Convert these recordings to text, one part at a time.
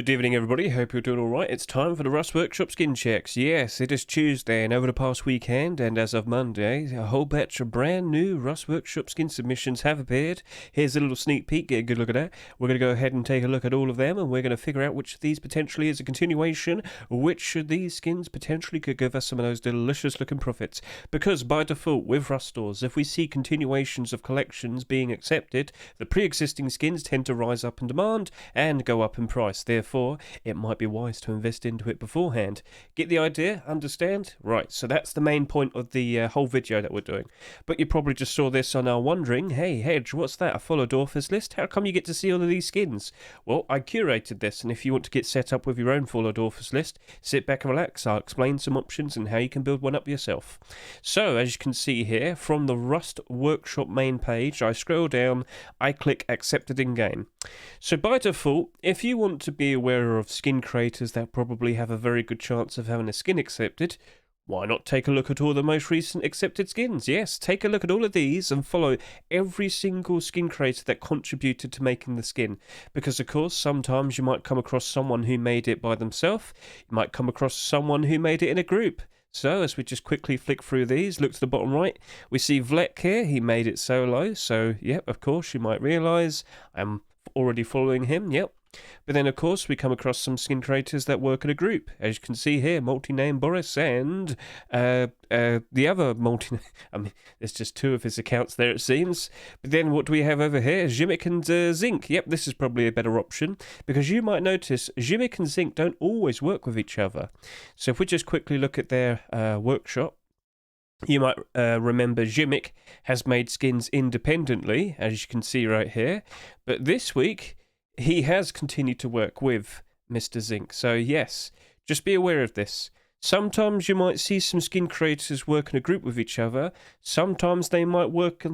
Good evening, everybody. Hope you're doing all right. It's time for the Rust Workshop skin checks. Yes, it is Tuesday, and over the past weekend, and as of Monday, a whole batch of brand new Rust Workshop skin submissions have appeared. Here's a little sneak peek. Get a good look at that. We're going to go ahead and take a look at all of them, and we're going to figure out which of these potentially is a continuation, which of these skins potentially could give us some of those delicious-looking profits. Because by default, with Rust stores, if we see continuations of collections being accepted, the pre-existing skins tend to rise up in demand and go up in price. Therefore, it might be wise to invest into it beforehand. Get the idea? Understand? Right, so that's the main point of the whole video that we're doing. But you probably just saw this and are wondering, hey, Hedge, what's that? A followed authors list? How come you get to see all of these skins? Well, I curated this, and if you want to get set up with your own followed authors list, sit back and relax. I'll explain some options and how you can build one up yourself. So, as you can see here, from the Rust Workshop main page, I scroll down, I click Accepted in-game. So by default, if you want to be aware of skin creators that probably have a very good chance of having a skin accepted, why not take a look at all the most recent accepted skins? Yes, take a look at all of these and follow every single skin creator that contributed to making the skin. Because, of course, sometimes you might come across someone who made it by themselves. You might come across someone who made it in a group. So, as we just quickly flick through these, look to the bottom right, we see Vlek here. He made it solo. So, yep, of course, you might realise I'm already following him, yep. But then, of course, we come across some skin creators that work in a group. As you can see here, multi-name Boris and the other multi-name... I mean, there's just two of his accounts there, it seems. But then what do we have over here? Zimik and Zinc. Yep, this is probably a better option, because you might notice Zimik and Zinc don't always work with each other. So if we just quickly look at their workshop, you might remember Zimik has made skins independently, as you can see right here. But this week, he has continued to work with Mr. Zinc. So yes, just be aware of this. Sometimes you might see some skin creators work in a group with each other. Sometimes they might work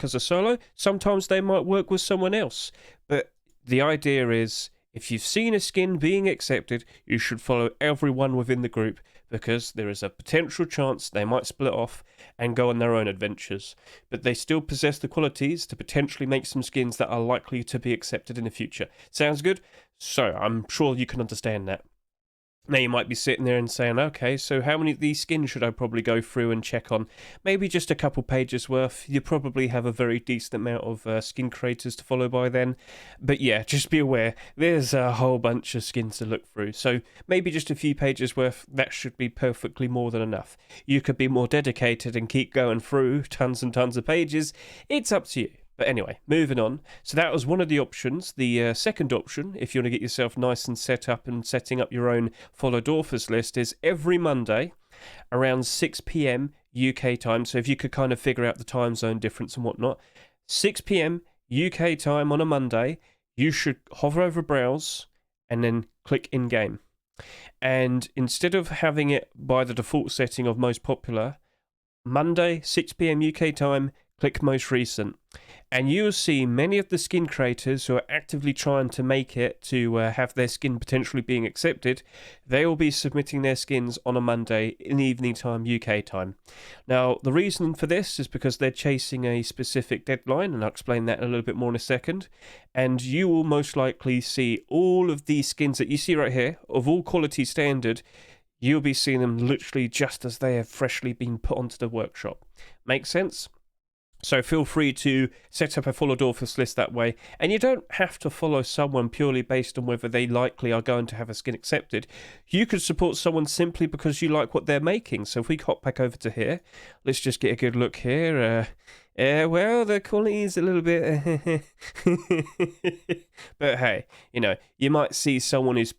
as a solo. Sometimes they might work with someone else. But the idea is, if you've seen a skin being accepted, you should follow everyone within the group, because there is a potential chance they might split off and go on their own adventures. But they still possess the qualities to potentially make some skins that are likely to be accepted in the future. Sounds good? So, I'm sure you can understand that. Now you might be sitting there and saying, okay, so how many of these skins should I probably go through and check on? Maybe just a couple pages worth. You probably have a very decent amount of skin creators to follow by then. But yeah, just be aware, there's a whole bunch of skins to look through. So maybe just a few pages worth, that should be perfectly more than enough. You could be more dedicated and keep going through tons and tons of pages. It's up to you. But anyway, moving on. So that was one of the options. The second option, if you want to get yourself nice and set up and setting up your own followed authors list, is every Monday around 6 p.m. UK time. So if you could kind of figure out the time zone difference and whatnot, 6 p.m. UK time on a Monday, you should hover over Browse and then click in-game. And instead of having it by the default setting of most popular, Monday, 6 p.m. UK time, click most recent. And you'll see many of the skin creators who are actively trying to make it to have their skin potentially being accepted. They will be submitting their skins on a Monday in the evening time, UK time. Now, the reason for this is because they're chasing a specific deadline, and I'll explain that a little bit more in a second. And you will most likely see all of these skins that you see right here, of all quality standard. You'll be seeing them literally just as they have freshly been put onto the workshop. Make sense? So feel free to set up a followed authors list that way. And you don't have to follow someone purely based on whether they likely are going to have a skin accepted. You could support someone simply because you like what they're making. So if we hop back over to here, let's just get a good look here. Well, the quality is a little bit... But hey, you know, you might see someone who's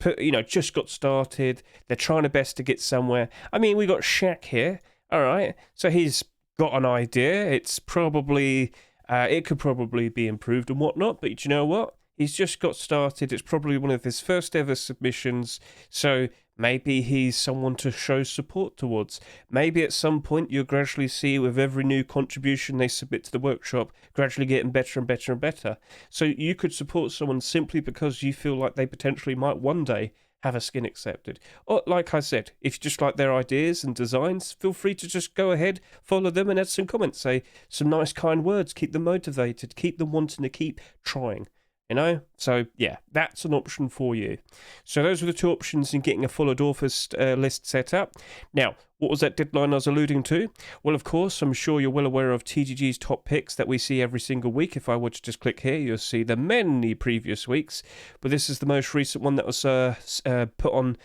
just got started. They're trying their best to get somewhere. I mean, we got Shaq here. All right. So he's got an idea. It's probably it could probably be improved and whatnot, but you know what, he's just got started. It's probably one of his first ever submissions, so maybe he's someone to show support towards. Maybe at some point you'll gradually see, with every new contribution they submit to the workshop, gradually getting better and better and better. So you could support someone simply because you feel like they potentially might one day have a skin accepted. Or, like I said, if you just like their ideas and designs, feel free to just go ahead, follow them and add some comments. Say some nice kind words, keep them motivated, keep them wanting to keep trying. You know, so yeah, that's an option for you. So those are the two options in getting a full Adorphus list set up. Now, what was that deadline I was alluding to? Well, of course, I'm sure you're well aware of TGG's top picks that we see every single week. If I were to just click here, you'll see the many previous weeks, but this is the most recent one that was put on,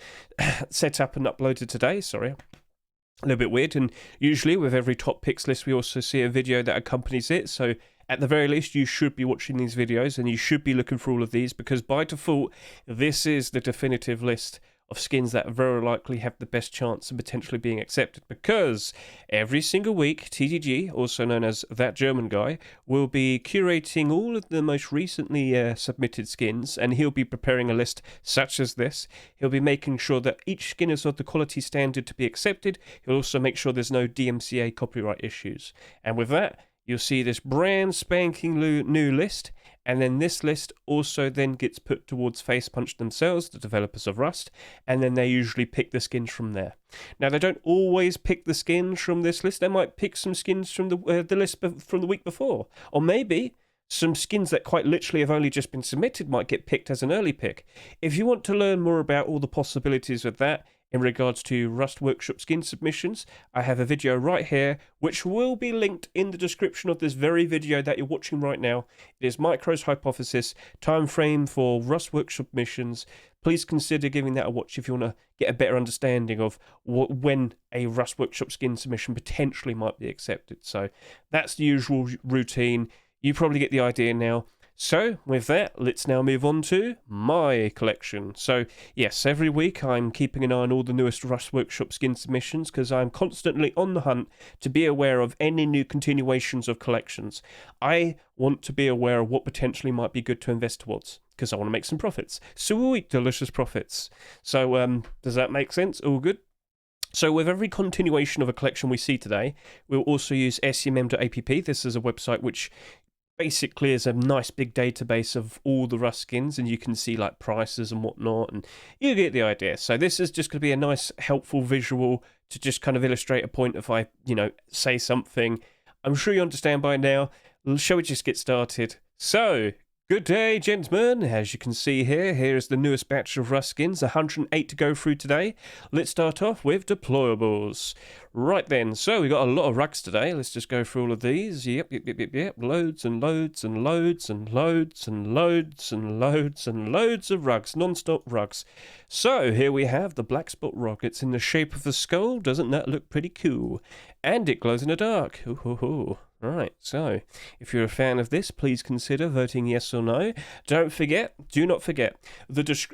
set up and uploaded today. Sorry. A little bit weird, and usually with every top picks list we also see a video that accompanies it, so at the very least you should be watching these videos and you should be looking for all of these, because by default this is the definitive list of skins that very likely have the best chance of potentially being accepted, because every single week TGG, also known as That German Guy, will be curating all of the most recently submitted skins, and he'll be preparing a list such as this. He'll be making sure that each skin is of the quality standard to be accepted. He'll also make sure there's no DMCA copyright issues, and with that you'll see this brand spanking new list, and then this list also then gets put towards Facepunch themselves, the developers of Rust, and then they usually pick the skins from there. Now, they don't always pick the skins from this list. They might pick some skins from the list from the week before, or maybe some skins that quite literally have only just been submitted might get picked as an early pick. If you want to learn more about all the possibilities of that in regards to Rust Workshop skin submissions, I have a video right here which will be linked in the description of this very video that you're watching right now. It is Micro's hypothesis, time frame for Rust Workshop missions. Please consider giving that a watch if you want to get a better understanding of when a Rust Workshop skin submission potentially might be accepted. So that's the usual routine. You probably get the idea now. So, with that, let's now move on to my collection. So, yes, every week I'm keeping an eye on all the newest Rust Workshop skin submissions, because I'm constantly on the hunt to be aware of any new continuations of collections. I want to be aware of what potentially might be good to invest towards, because I want to make some profits. Sweet, delicious profits. So, does that make sense? All good? So with every continuation of a collection we see today, we'll also use smm.app. This is a website which basically is a nice big database of all the Rust skins, and you can see like prices and whatnot, and you get the idea. So this is just going to be a nice helpful visual to just kind of illustrate a point if I, say something. I'm sure you understand by now. Shall we just get started? So, good day, gentlemen. As you can see here is the newest batch of Rust skins, 108 to go through today. Let's start off with Deployables. Right then, so we got a lot of rugs today. Let's just go through all of these. Yep. Loads and loads and loads and loads and loads and loads and loads of rugs, non-stop rugs. So here we have the black spot rug. It's in the shape of a skull. Doesn't that look pretty cool? And it glows in the dark. Ooh. Right, so if you're a fan of this, please consider voting yes or no. Do not forget,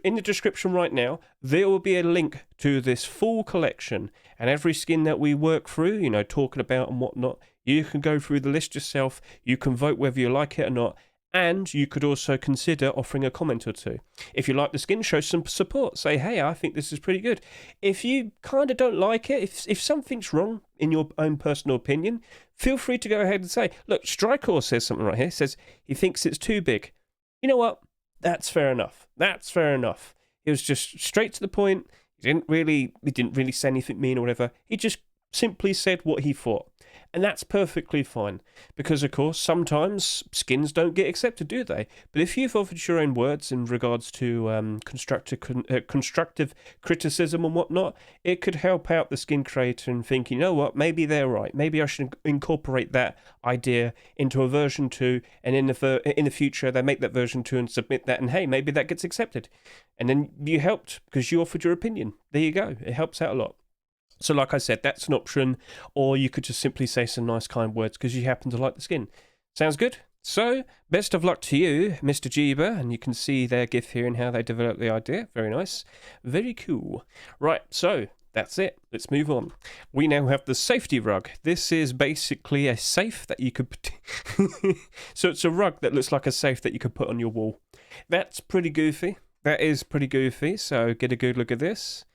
in the description right now, there will be a link to this full collection, and every skin that we work through, talking about and whatnot, you can go through the list yourself, you can vote whether you like it or not, and you could also consider offering a comment or two. If you like the skin, show some support. Say, hey, I think this is pretty good. If you kind of don't like it, if something's wrong in your own personal opinion, feel free to go ahead and say, look, Strykor says something right here. Says he thinks it's too big. You know what? That's fair enough. He was just straight to the point. He didn't really say anything mean or whatever. He just simply said what he thought. And that's perfectly fine, because of course sometimes skins don't get accepted, do they? But if you've offered your own words in regards to constructive criticism and whatnot, it could help out the skin creator in thinking, you know what, maybe they're right. Maybe I should incorporate that idea into a version 2, and in the future they make that version 2 and submit that, and hey, maybe that gets accepted. And then you helped because you offered your opinion. There you go. It helps out a lot. So like I said, that's an option, or you could just simply say some nice kind words because you happen to like the skin. Sounds good? So, best of luck to you, Mr. Jeeba, and you can see their GIF here and how they developed the idea. Very nice. Very cool. Right, so that's it. Let's move on. We now have the safety rug. This is basically a safe that you could... So it's a rug that looks like a safe that you could put on your wall. That's pretty goofy. That is pretty goofy, so get a good look at this.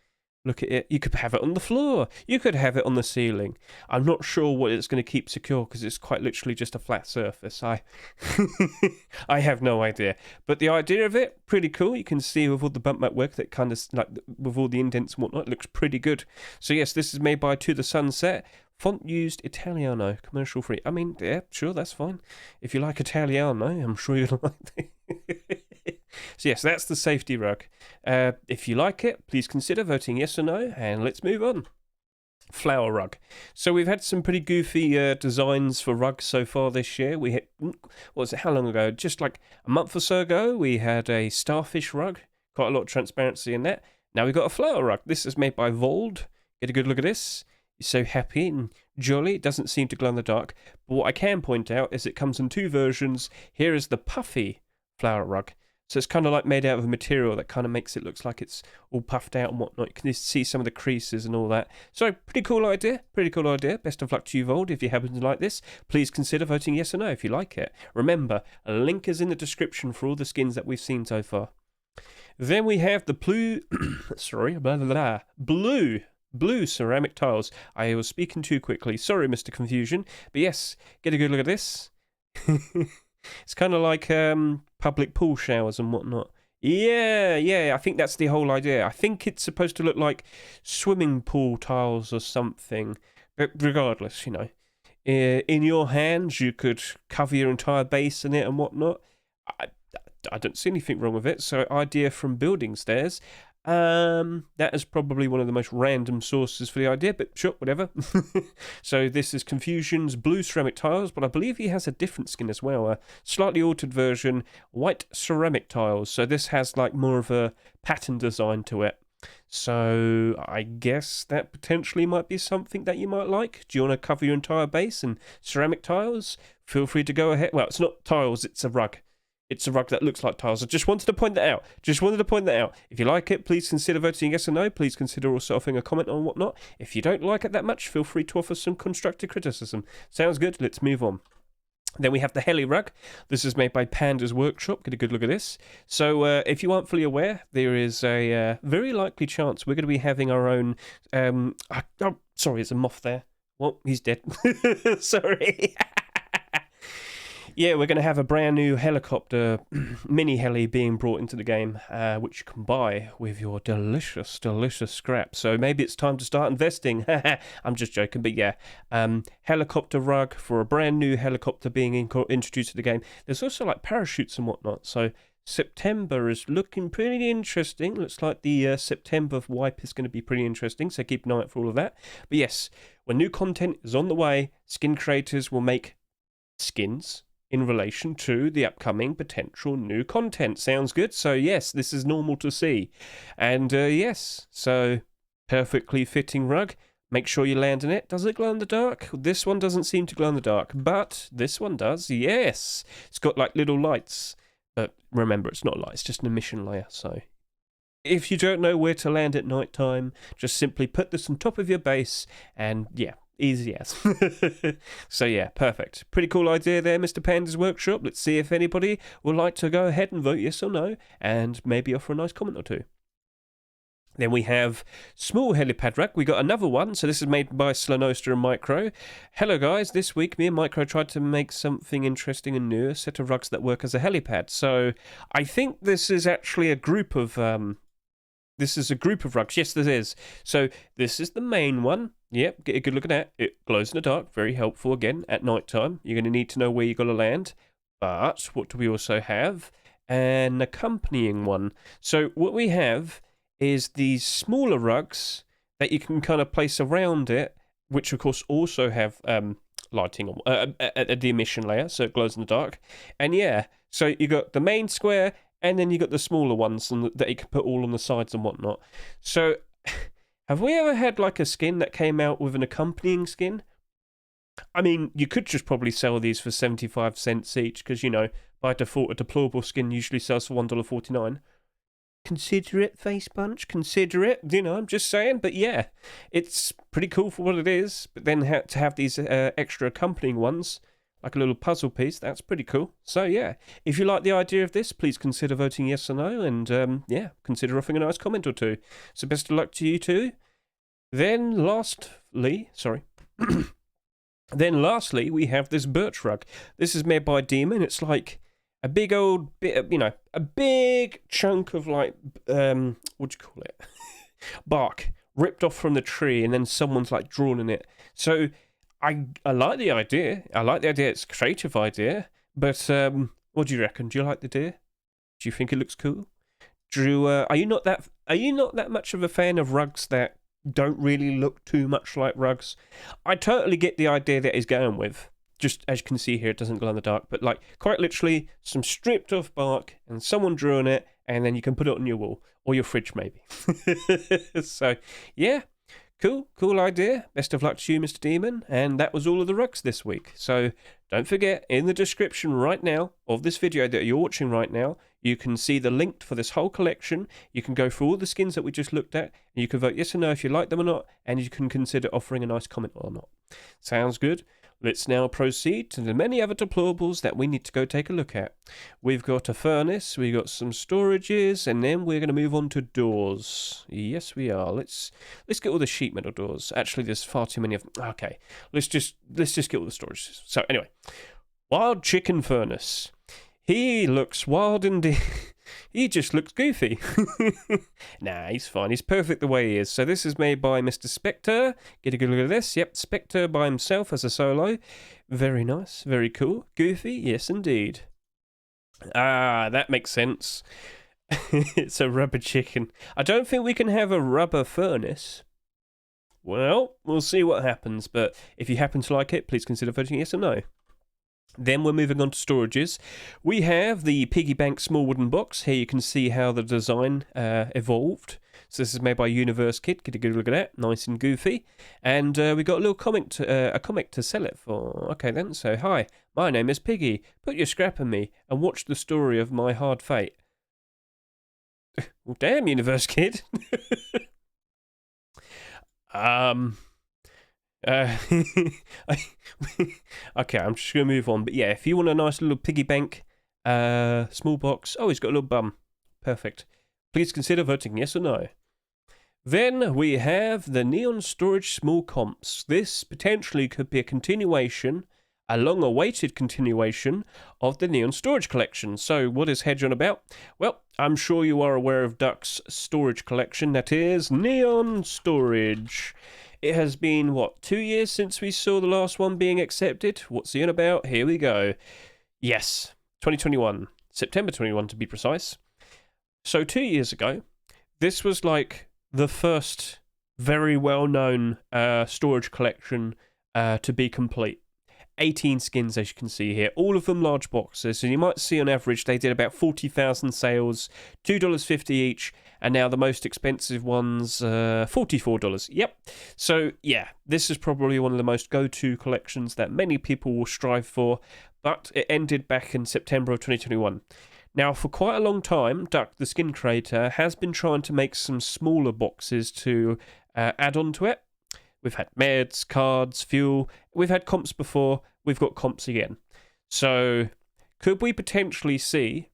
Look at it. You could have it on the floor. You could have it on the ceiling. I'm not sure what it's going to keep secure because it's quite literally just a flat surface. I have no idea. But the idea of it, pretty cool. You can see with all the bump mat work that kind of, like with all the indents and whatnot, it looks pretty good. So yes, this is made by To The Sunset. Font used Italiano, commercial free. I mean, yeah, sure, that's fine. If you like Italiano, I'm sure you'll like it. So yes, that's the safety rug. If you like it, please consider voting yes or no, and let's move on. Flower rug. So we've had some pretty goofy designs for rugs so far this year. We had, what was it, how long ago? Just like a month or so ago, we had a starfish rug. Quite a lot of transparency in that. Now we've got a flower rug. This is made by Vold. Get a good look at this. You're so happy and jolly. It doesn't seem to glow in the dark. But what I can point out is it comes in two versions. Here is the puffy flower rug. So it's kind of like made out of a material that kind of makes it look like it's all puffed out and whatnot. You can see some of the creases and all that. So pretty cool idea. Pretty cool idea. Best of luck to you, Vold. If you happen to like this, please consider voting yes or no if you like it. Remember, a link is in the description for all the skins that we've seen so far. Then we have the blue, blue ceramic tiles. I was speaking too quickly. Sorry, Mr. Confusion. But yes, get a good look at this. It's kind of like public pool showers and whatnot. Yeah, I think that's the whole idea. I think it's supposed to look like swimming pool tiles or something. But regardless, you know, in your hands, you could cover your entire base in it and whatnot. I don't see anything wrong with it. So, idea from Building Stairs. That is probably one of the most random sources for the idea, but sure, whatever. So this is Confusion's blue ceramic tiles, but I believe he has a different skin as well, a slightly altered version, white ceramic tiles. So this has like more of a pattern design to it. So I guess that potentially might be something that you might like. Do you want to cover your entire base in ceramic tiles? Feel free to go ahead. Well, it's not tiles, it's a rug. It's a rug that looks like tiles. I just wanted to point that out. If you like it, please consider voting yes or no. Please consider also offering a comment on whatnot. If you don't like it that much, feel free to offer some constructive criticism. Sounds good. Let's move on. Then we have the heli rug. This is made by Panda's Workshop. Get a good look at this. So if you aren't fully aware, there is a very likely chance we're going to be having our own... sorry, it's a moth there. Well, he's dead. Sorry. Yeah, we're going to have a brand new helicopter, mini heli being brought into the game, which you can buy with your delicious, delicious scrap. So maybe it's time to start investing. I'm just joking, but yeah. Helicopter rug for a brand new helicopter being introduced to the game. There's also like parachutes and whatnot. So September is looking pretty interesting. Looks like the September wipe is going to be pretty interesting. So keep an eye out for all of that. But yes, when new content is on the way, skin creators will make skins in relation to the upcoming potential new content. Sounds good? So yes, this is normal to see. And yes, so perfectly fitting rug. Make sure you land in it. Does it glow in the dark? This one doesn't seem to glow in the dark, but this one does. Yes, it's got like little lights. But remember, it's not light, it's just an emission layer. So if you don't know where to land at night time, just simply put this on top of your base and yeah, easy as. So yeah, perfect. Pretty cool idea there, Mr. Panda's Workshop. Let's see if anybody would like to go ahead and vote yes or no, and maybe offer a nice comment or two. Then we have small helipad rug. We got another one. So this is made by Slanoster and Micro. Hello guys, this week me and Micro tried to make something interesting and new, a set of rugs that work as a helipad. So I think this is actually a group of rugs. Yes, this is. So this is the main one. Yep, get a good look at that. It glows in the dark. Very helpful again at night time. You're going to need to know where you're going to land. But what do we also have? An accompanying one. So what we have is these smaller rugs that you can kind of place around it, which of course also have lighting on the emission layer, so it glows in the dark. And yeah, so you got the main square, and then you got the smaller ones that you can put all on the sides and whatnot. So, have we ever had like a skin that came out with an accompanying skin? I mean, you could just probably sell these for 75 cents each, because, you know, by default, a deployable skin usually sells for $1.49. Consider it, Face Punch, consider it. You know, I'm just saying, but yeah, it's pretty cool for what it is. But then to have these extra accompanying ones, like a little puzzle piece, that's pretty cool. So yeah, if you like the idea of this, please consider voting yes or no, and yeah, consider offering a nice comment or two. So best of luck to you too. Then lastly, we have this birch rug. This is made by Demon. It's like a big old bit, you know, a big chunk of like, what do you call it? Bark ripped off from the tree, and then someone's like drawn in it. So I like the idea. It's a creative idea. But what do you reckon? Do you like the idea? Do you think it looks cool? Drew, are you not that much of a fan of rugs that don't really look too much like rugs? I totally get the idea that he's going with. Just as you can see here, it doesn't glow in the dark, but like quite literally some stripped off bark and someone drew on it, and then you can put it on your wall or your fridge maybe. So yeah, cool idea. Best of luck to you, Mr. Demon. And that was all of the rugs this week. So don't forget, in the description right now of this video that you're watching right now, you can see the link for this whole collection. You can go through all the skins that we just looked at, and you can vote yes or no if you like them or not, and you can consider offering a nice comment or not. Sounds good? Let's now proceed to the many other deployables that we need to go take a look at. We've got a furnace, we've got some storages, and then we're going to move on to doors. Yes, we are. Let's get all the sheet metal doors. Actually, there's far too many of them. Okay, let's just get all the storages. So anyway, wild chicken furnace. He looks wild indeed. He just looks goofy. Nah, he's fine. He's perfect the way he is. So this is made by Mr. Spectre. Get a good look at this. Yep, Spectre by himself as a solo. Very nice. Very cool. Goofy. Yes, indeed. Ah, that makes sense. It's a rubber chicken. I don't think we can have a rubber furnace. Well, we'll see what happens. But if you happen to like it, please consider voting yes or no. Then we're moving on to storages. We have the piggy bank small wooden box. Here you can see how the design evolved. So this is made by Universe Kid. Get a good look at that. Nice and goofy. And we got a little comic to sell it for. Okay then. So hi, my name is Piggy. Put your scrap in me and watch the story of my hard fate. Well, damn, Universe Kid. Okay, I'm just going to move on. But yeah, if you want a nice little piggy bank small box. Oh, he's got a little bum. Perfect. Please consider voting yes or no. Then we have the Neon Storage Small Comps. This potentially could be a continuation, a long-awaited continuation of the Neon Storage Collection. So what is Hedge on about? Well, I'm sure you are aware of Duck's storage collection. That is Neon Storage. It has been, 2 years since we saw the last one being accepted? What's he on about? Here we go. Yes, 2021. September 21 to be precise. So 2 years ago, this was like the first very well-known storage collection to be complete. 18 skins, as you can see here, all of them large boxes, and you might see on average they did about 40,000 sales, $2.50 each, and now the most expensive ones, $44. Yep. So yeah, this is probably one of the most go-to collections that many people will strive for, but it ended back in September of 2021. Now, for quite a long time, Duck, the skin creator, has been trying to make some smaller boxes to add on to it. We've had meds, cards, fuel. We've had comps before. We've got comps again. So could we potentially see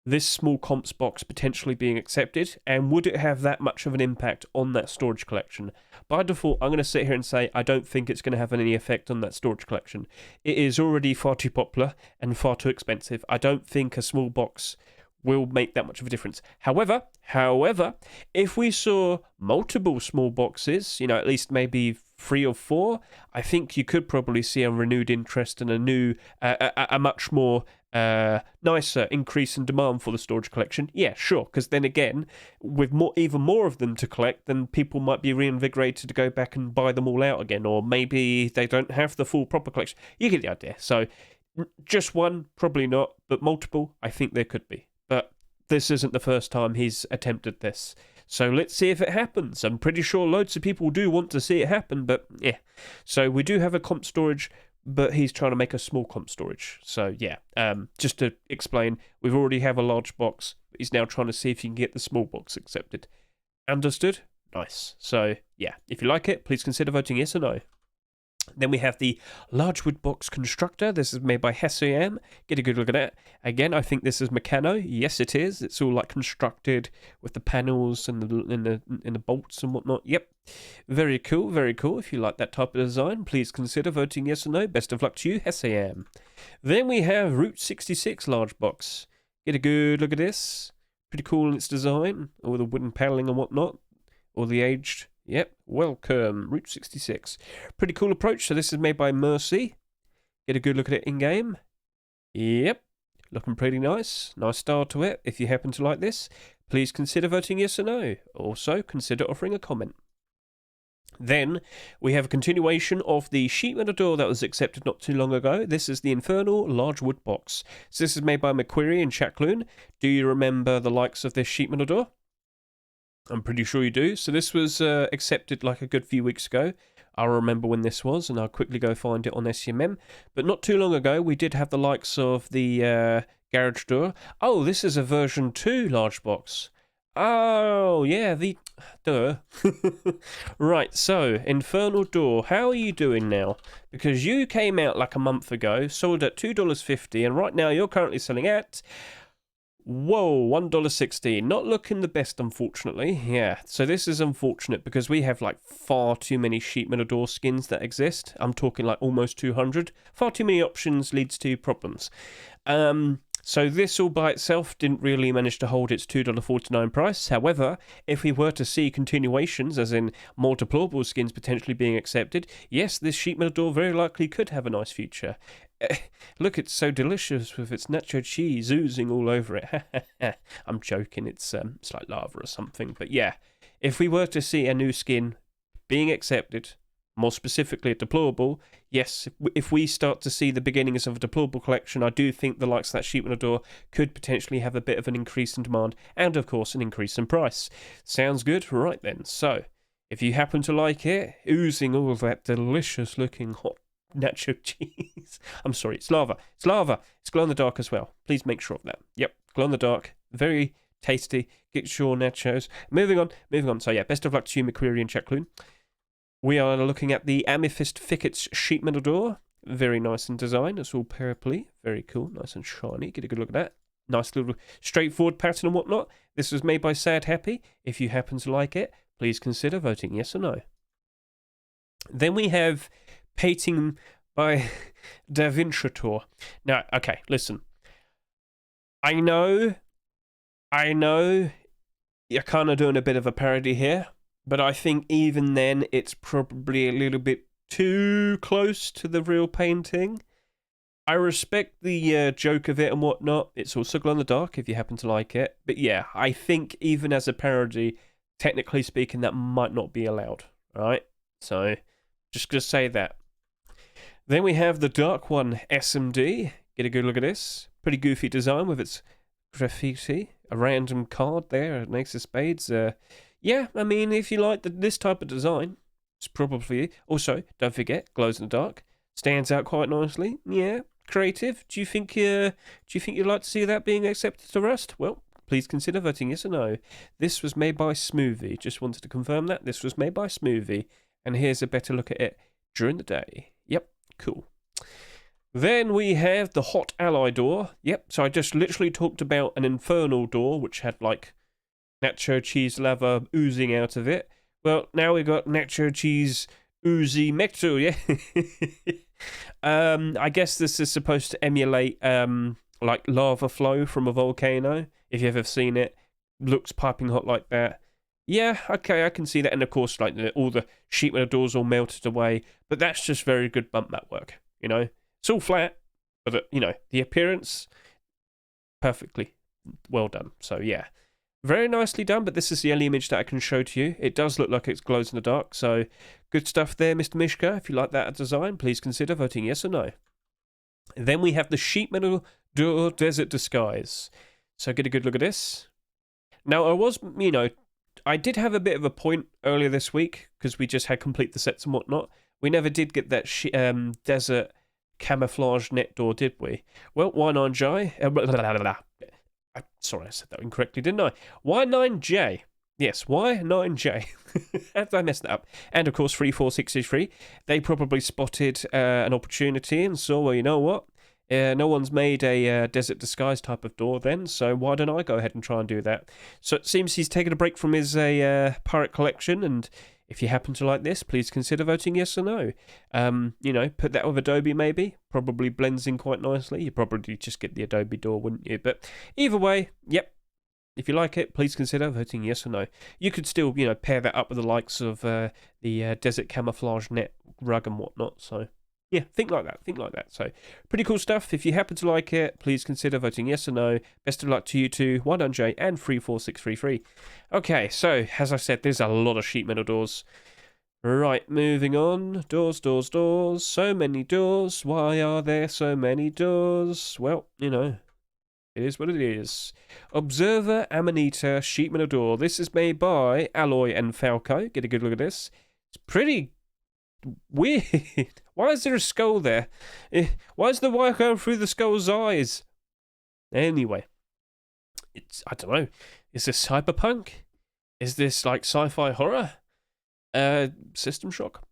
this small comps box potentially being accepted? And would it have that much of an impact on that storage collection? By default, I'm going to sit here and say I don't think it's going to have any effect on that storage collection. It is already far too popular and far too expensive. I don't think a small box will make that much of a difference. However, if we saw multiple small boxes, at least maybe 3 or 4, I think you could probably see a renewed interest and a new, a much more nicer increase in demand for the storage collection. Yeah, sure, because then again, with even more of them to collect, then people might be reinvigorated to go back and buy them all out again, or maybe they don't have the full proper collection. You get the idea. So just one, probably not, but multiple, I think there could be. But this isn't the first time he's attempted this. So let's see if it happens. I'm pretty sure loads of people do want to see it happen, but yeah. So we do have a comp storage, but he's trying to make a small comp storage. So yeah, just to explain, we already have a large box, but he's now trying to see if he can get the small box accepted. Understood? Nice. So yeah, if you like it, please consider voting yes or no. Then we have the large wood box constructor. This is made by Hedge. Get a good look at it. Again, I think this is Meccano. Yes, it is. It's all like constructed with the panels and the bolts and whatnot. Yep. Very cool, very cool. If you like that type of design, please consider voting yes or no. Best of luck to you, Hedge. Then we have Route 66 large box. Get a good look at this. Pretty cool in its design. All the wooden paneling and whatnot. All the aged. Yep, welcome, Route 66. Pretty cool approach. So this is made by Mercy. Get a good look at it in-game. Yep, looking pretty nice. Nice style to it. If you happen to like this, please consider voting yes or no. Also, consider offering a comment. Then we have a continuation of the sheet metal door that was accepted not too long ago. This is the Infernal Large Wood Box. So this is made by McQuarrie and Chakloon. Do you remember the likes of this sheet metal door? I'm pretty sure you do. So this was accepted like a good few weeks ago. I'll remember when this was, and I'll quickly go find it on SMM. But not too long ago, we did have the likes of the garage door. Oh, this is a version 2 large box. Oh, yeah, the... Duh. Right, so, Infernal Door, how are you doing now? Because you came out like a month ago, sold at $2.50, and right now you're currently selling at... Whoa, $1.60. Not looking the best, unfortunately. Yeah, so this is unfortunate because we have like far too many sheet metal door skins that exist. I'm talking like almost 200. Far too many options leads to problems. So this all by itself didn't really manage to hold its $2.49 price. However, if we were to see continuations, as in more deployable skins potentially being accepted, yes, this sheet metal door very likely could have a nice future. Look, it's so delicious with its nacho cheese oozing all over it. I'm joking, it's like lava or something. But yeah, if we were to see a new skin being accepted, more specifically a deployable, yes, if we start to see the beginnings of a deployable collection, I do think the likes of that sheet metal door could potentially have a bit of an increase in demand and, of course, an increase in price. Sounds good? Right then. So, if you happen to like it, oozing all of that delicious-looking hot nacho cheese. I'm sorry, it's lava. It's lava. It's glow-in-the-dark as well. Please make sure of that. Yep, glow-in-the-dark. Very tasty. Get your nachos. Moving on. So, yeah, best of luck to you, McQuarrie and Chakloon. We are looking at the Amethyst Thickets sheet metal door. Very nice in design. It's all purpley. Very cool. Nice and shiny. Get a good look at that. Nice little straightforward pattern and whatnot. This was made by Sad Happy. If you happen to like it, please consider voting yes or no. Then we have Painting by Da Vinci Tour. Now, okay, listen. I know you're kind of doing a bit of a parody here. But I think even then, it's probably a little bit too close to the real painting. I respect the joke of it and whatnot. It's also glow-in-the-dark if you happen to like it. But yeah, I think even as a parody, technically speaking, that might not be allowed. Alright? So, just gonna say that. Then we have the Dark One SMD. Get a good look at this. Pretty goofy design with its graffiti. A random card there, an ace of spades. Yeah, I mean, if you like this type of design, it's probably... Also, don't forget, glows in the dark. Stands out quite nicely. Yeah, creative. Do you think you'd like to see that being accepted to Rust? Well, please consider voting yes or no. This was made by Smoothie. Just wanted to confirm that. This was made by Smoothie. And here's a better look at it during the day. Yep, cool. Then we have the Hot Ally door. Yep, so I just literally talked about an Infernal door, which had, like, nacho cheese lava oozing out of it. Well, now we've got nacho cheese oozy metal, yeah? I guess this is supposed to emulate, like, lava flow from a volcano. If you've ever seen it, looks piping hot like that. Yeah, okay, I can see that. And, of course, like, all the sheet metal doors all melted away. But that's just very good bump mat work, you know? It's all flat, but, you know, the appearance, perfectly well done. So, yeah. Very nicely done, but this is the only image that I can show to you. It does look like it glows in the dark, so good stuff there, Mr. Mishka. If you like that design, please consider voting yes or no. Then we have the sheet metal door desert disguise. So get a good look at this. Now, I did have a bit of a point earlier this week, because we just had complete the sets and whatnot. We never did get that desert camouflage net door, did we? Well, why not, Jai? Sorry, I said that incorrectly, didn't I? Y9J. Yes, Y9J. How did I mess that up? And, of course, 34663. They probably spotted an opportunity and saw, well, you know what? No one's made a desert disguise type of door then, so why don't I go ahead and try and do that? So it seems he's taken a break from his pirate collection, and if you happen to like this, please consider voting yes or no. Put that with Adobe maybe. Probably blends in quite nicely. You'd probably just get the Adobe door, wouldn't you? But either way, yep. If you like it, please consider voting yes or no. You could still, pair that up with the likes of the desert camouflage net rug and whatnot. So Yeah, think like that. Think like that. So, pretty cool stuff. If you happen to like it, please consider voting yes or no. Best of luck to you two, 1J and 34633. Okay, so as I said, there's a lot of sheet metal doors. Right, moving on. Doors, doors, doors. So many doors. Why are there so many doors? Well, you know, it is what it is. Observer Amanita sheet metal door. This is made by Alloy and Falco. Get a good look at this. It's pretty weird. Why is there a skull there? Why is the wire going through the skull's eyes? Anyway, I don't know. Is this cyberpunk? Is this like sci-fi horror? System Shock?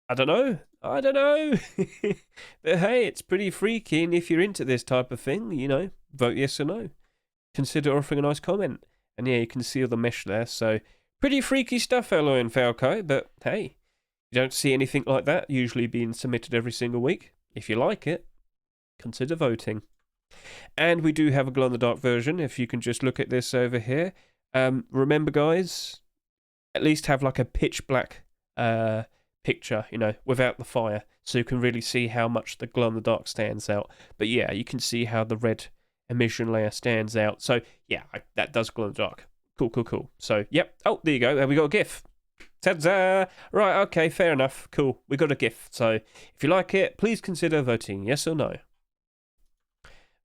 I don't know. But hey, it's pretty freaky, and if you're into this type of thing, you know, vote yes or no. Consider offering a nice comment. And yeah, you can see all the mesh there, so pretty freaky stuff, Alloy and Falco, but hey, you don't see anything like that usually being submitted every single week. If you like it, consider voting. And we do have a glow-in-the-dark version, if you can just look at this over here. Remember, guys, at least have like a pitch black picture, you know, without the fire, so you can really see how much the glow-in-the-dark stands out. But yeah, you can see how the red emission layer stands out. So yeah, that does glow-in-the-dark. Cool. So, yep. Oh, there you go. We got a GIF. Ta-da! Right, okay, fair enough. Cool. We got a GIF. So if you like it, please consider voting yes or no.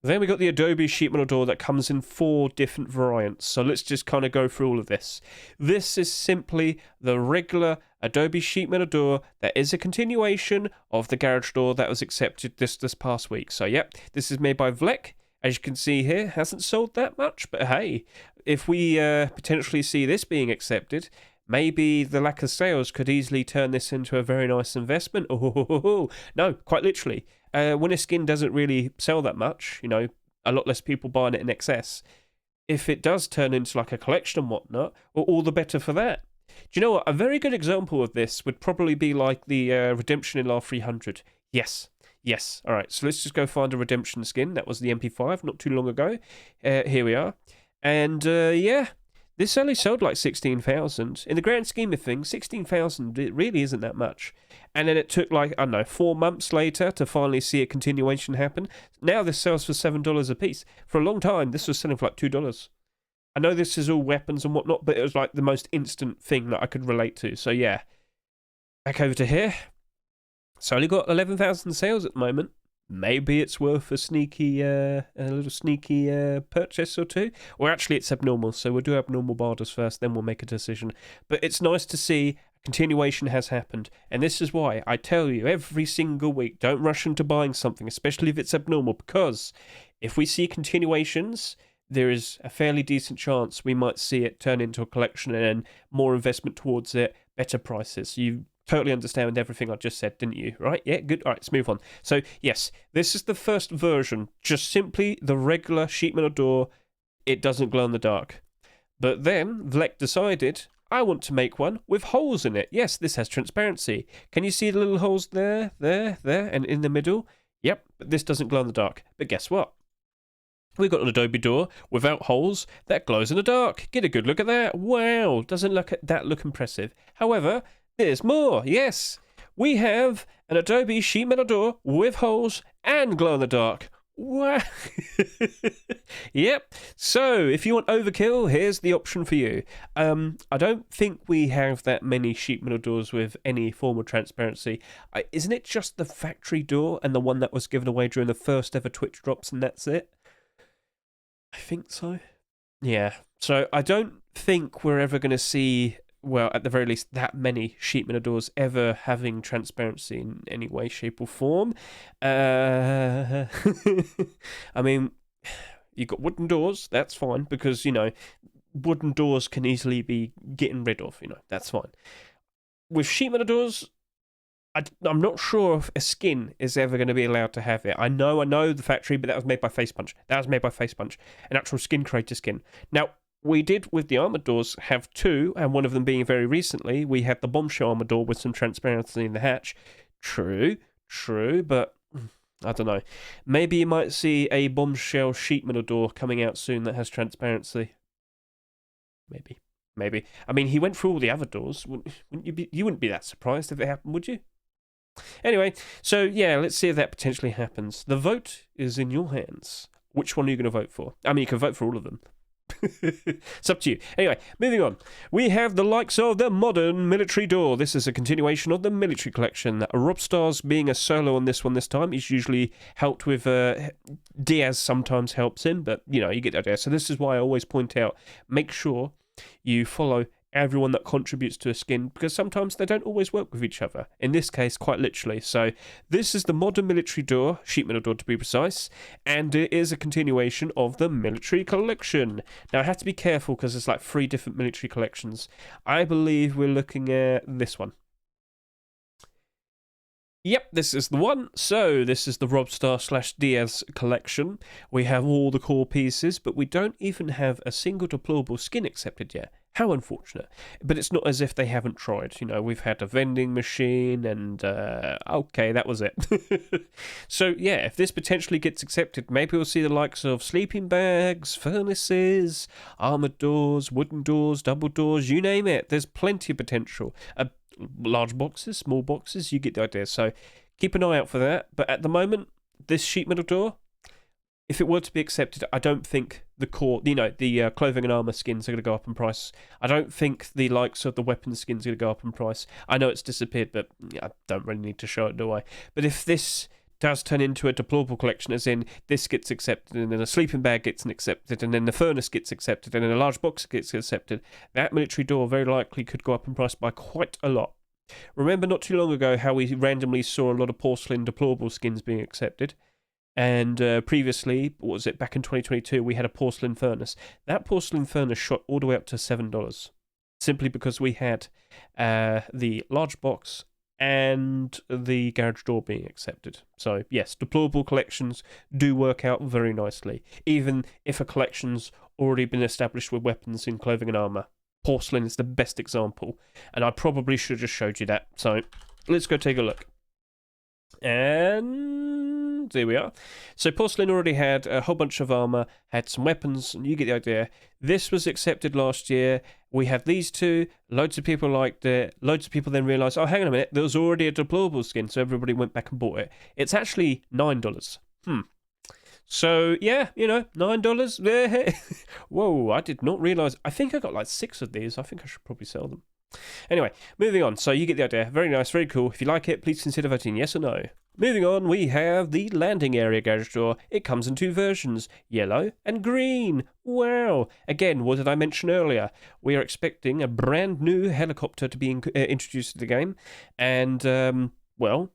Then we got the Adobe sheet metal door that comes in 4 different variants. So let's just kind of go through all of this. This is simply the regular Adobe sheet metal door that is a continuation of the garage door that was accepted this past week. So yep, this is made by Vlek. As you can see here, hasn't sold that much, but hey, if we potentially see this being accepted, maybe the lack of sales could easily turn this into a very nice investment. Oh, no, quite literally. When a skin doesn't really sell that much, you know, a lot less people buying it in excess, if it does turn into like a collection and whatnot, well, all the better for that. Do you know what? A very good example of this would probably be like the Redemption in LR300. Yes. All right, so let's just go find a Redemption skin. That was the MP5 not too long ago. Here we are. And yeah, this only sold like 16,000. In the grand scheme of things, 16,000, it really isn't that much. And then it took like, I don't know, 4 months later to finally see a continuation happen. Now this sells for $7 a piece. For a long time, this was selling for like $2. I know this is all weapons and whatnot, but it was like the most instant thing that I could relate to. So yeah, back over to here. It's only got 11,000 sales at the moment. Maybe it's worth a little sneaky purchase or two. Or actually, it's abnormal, so we'll do abnormal barders first, then we'll make a decision. But it's nice to see a continuation has happened, and this is why I tell you every single week, don't rush into buying something, especially if it's abnormal, because if we see continuations, there is a fairly decent chance we might see it turn into a collection and then more investment towards it, better prices. You totally understand everything I just said, didn't you? Right? Yeah, good. All right, let's move on. So, yes, this is the first version. Just simply the regular sheet metal door. It doesn't glow in the dark. But then Vlek decided, I want to make one with holes in it. Yes, this has transparency. Can you see the little holes there, and in the middle? Yep, but this doesn't glow in the dark. But guess what? We've got an Adobe door without holes that glows in the dark. Get a good look at that. Wow, doesn't that look impressive? However, there's more, yes. We have an Adobe sheet metal door with holes and glow in the dark. Wow. Yep. So, if you want overkill, here's the option for you. I don't think we have that many sheet metal doors with any form of transparency. Isn't it just the factory door and the one that was given away during the first ever Twitch drops, and that's it? I think so. Yeah. So, I don't think we're ever going to see, well, at the very least, that many sheet metal doors ever having transparency in any way, shape, or form. I mean, you've got wooden doors, that's fine, because, you know, wooden doors can easily be getting rid of, you know, that's fine. With sheet metal doors, I'm not sure if a skin is ever going to be allowed to have it. I know the factory, but that was made by Face Punch. An actual skin creator skin. Now, we did, with the armored doors, have 2, and one of them being very recently, we had the bombshell armored door with some transparency in the hatch. True, but I don't know. Maybe you might see a bombshell sheet metal door coming out soon that has transparency. Maybe. I mean, he went through all the other doors. You wouldn't be that surprised if it happened, would you? Anyway, so yeah, let's see if that potentially happens. The vote is in your hands. Which one are you going to vote for? I mean, you can vote for all of them. It's up to you. Anyway, moving on. We have the likes of the modern military door. This is a continuation of the military collection. Robstar's being a solo on this one this time. He's usually helped with... Diaz sometimes helps him, but, you know, you get the idea. So this is why I always point out, make sure you follow everyone that contributes to a skin, because sometimes they don't always work with each other. In this case, quite literally. So this is the modern military door, sheet metal door to be precise, and it is a continuation of the military collection. Now I have to be careful because there's like 3 different military collections. I believe we're looking at this one. Yep, this is the one. So this is the Robstar/Diaz collection. We have all the core pieces, but we don't even have a single deployable skin accepted yet. How unfortunate. But it's not as if they haven't tried. You know, we've had a vending machine and, okay, that was it. So, yeah, if this potentially gets accepted, maybe we'll see the likes of sleeping bags, furnaces, armoured doors, wooden doors, double doors, you name it. There's plenty of potential. Large boxes, small boxes, you get the idea. So, keep an eye out for that. But at the moment, this sheet metal door, if it were to be accepted, I don't think the core, you know, the clothing and armor skins are going to go up in price. I don't think the likes of the weapon skins are going to go up in price. I know it's disappeared, but I don't really need to show it, do I? But if this does turn into a deplorable collection, as in this gets accepted, and then a sleeping bag gets accepted, and then the furnace gets accepted, and then a large box gets accepted, that military door very likely could go up in price by quite a lot. Remember not too long ago how we randomly saw a lot of porcelain deplorable skins being accepted? And previously, what was it, back in 2022, we had a porcelain furnace. That porcelain furnace shot all the way up to $7, simply because we had the large box and the garage door being accepted. So, yes, deplorable collections do work out very nicely, even if a collection's already been established with weapons in clothing and armour. Porcelain is the best example, and I probably should have just showed you that. So, let's go take a look. And there we are. So porcelain already had a whole bunch of armor, had some weapons, and you get the idea. This was accepted last year. We had these two. Loads of people liked it. Loads of people then realized, oh, hang on a minute, there was already a deplorable skin, so everybody went back and bought it. It's actually $9. So, yeah, you know, $9. Whoa, I did not realize. I think I got like 6 of these. I think I should probably sell them. Anyway, moving on. So you get the idea. Very nice, very cool. If you like it, please consider voting yes or no. Moving on, we have the landing area garage door. It comes in 2 versions, yellow and green. Wow. Again, what did I mention earlier? We are expecting a brand new helicopter to be introduced to the game. And, well,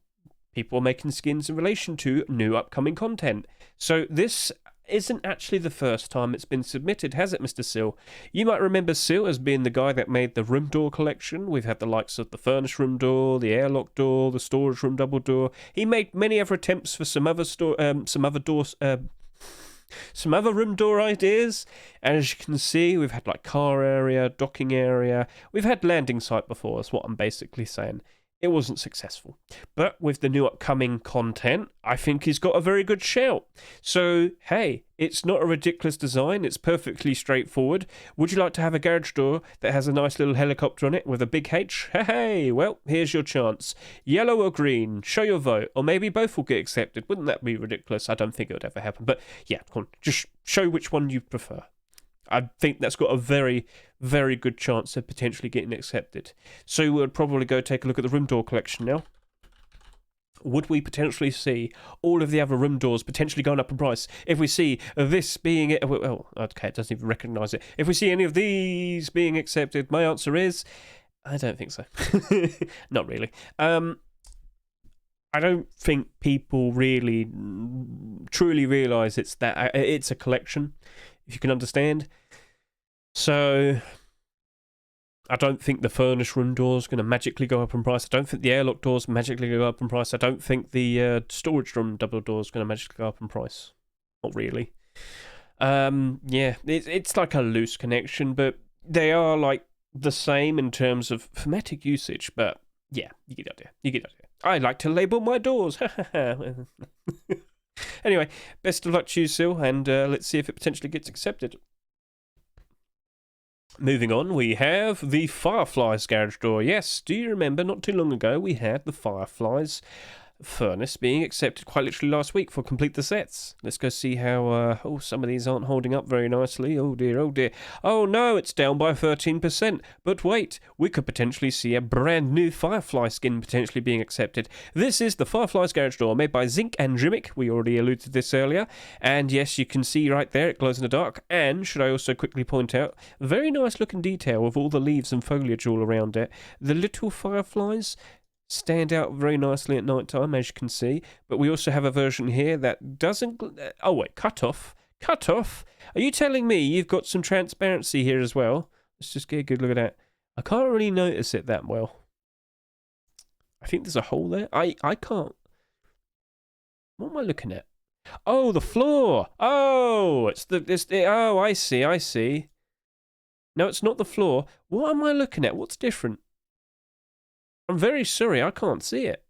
people are making skins in relation to new upcoming content. So this isn't actually the first time it's been submitted, has it, Mr. Sill? You might remember Sill as being the guy that made the room door collection. We've had the likes of the furnace room door, the airlock door, the storage room double door. He made many other attempts for some other room door ideas. And as you can see, we've had like car area, docking area. We've had landing site before, that's what I'm basically saying. It wasn't successful. But with the new upcoming content, I think he's got a very good shout. So, hey, it's not a ridiculous design. It's perfectly straightforward. Would you like to have a garage door that has a nice little helicopter on it with a big H? Hey, well, here's your chance. Yellow or green? Show your vote. Or maybe both will get accepted. Wouldn't that be ridiculous? I don't think it would ever happen. But yeah, come on, just show which one you prefer. I think that's got a very, very good chance of potentially getting accepted. So we'll probably go take a look at the room door collection now. Would we potentially see all of the other room doors potentially going up in price? If we see this being... Well, okay, it doesn't even recognise it. If we see any of these being accepted, my answer is... I don't think so. Not really. I don't think people really truly realise it's a collection, if you can understand. So I don't think the furnace room door is going to magically go up in price. I don't think the airlock doors magically go up in price. I don't think the storage room double door is going to magically go up in price. Not really. Yeah, it's like a loose connection, but they are like the same in terms of thematic usage. But yeah, you get the idea. You get the idea. I like to label my doors. Anyway, best of luck to you, Sil, and let's see if it potentially gets accepted. Moving on, we have the Fireflies garage door. Yes, do you remember not too long ago we had the Fireflies furnace being accepted quite literally last week for complete the sets. Let's go see how some of these aren't holding up very nicely. Oh dear, oh dear. Oh no, it's down by 13%. But wait, we could potentially see a brand new Firefly skin potentially being accepted. This is the Fireflies garage door made by Zinc and Jimmick. We already alluded to this earlier. And yes, you can see right there, it glows in the dark. And should I also quickly point out, very nice looking detail with all the leaves and foliage all around it. The little fireflies stand out very nicely at night time, as you can see. But we also have a version here that doesn't... oh, wait, cut off? Cut off? Are you telling me you've got some transparency here as well? Let's just get a good look at that. I can't really notice it that well. I think there's a hole there. I can't... what am I looking at? Oh, the floor! Oh, oh, I see. No, it's not the floor. What am I looking at? What's different? I'm very sorry, I can't see it.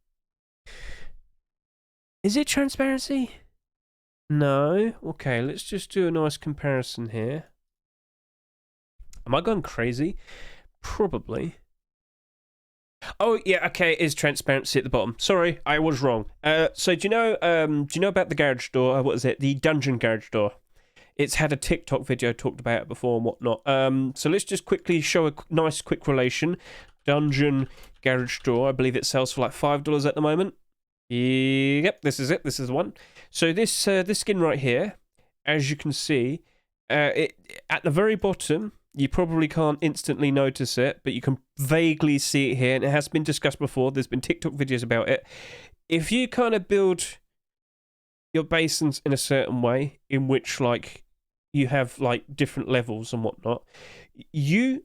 Is it transparency? No. Okay, let's just do a nice comparison here. Am I going crazy? Probably. Oh, yeah, okay, it is transparency at the bottom. Sorry, I was wrong. So do you know about the garage door? What is it? The dungeon garage door. It's had a TikTok video talked about it before and whatnot. So let's just quickly show a nice quick relation. Dungeon garage door. I believe it sells for like $5 at the moment. Yep, this is it. This is the one. So this skin right here, as you can see, it at the very bottom, you probably can't instantly notice it, but you can vaguely see it here, and it has been discussed before. There's been TikTok videos about it. If you kind of build your basins in a certain way, in which like you have like different levels and whatnot, you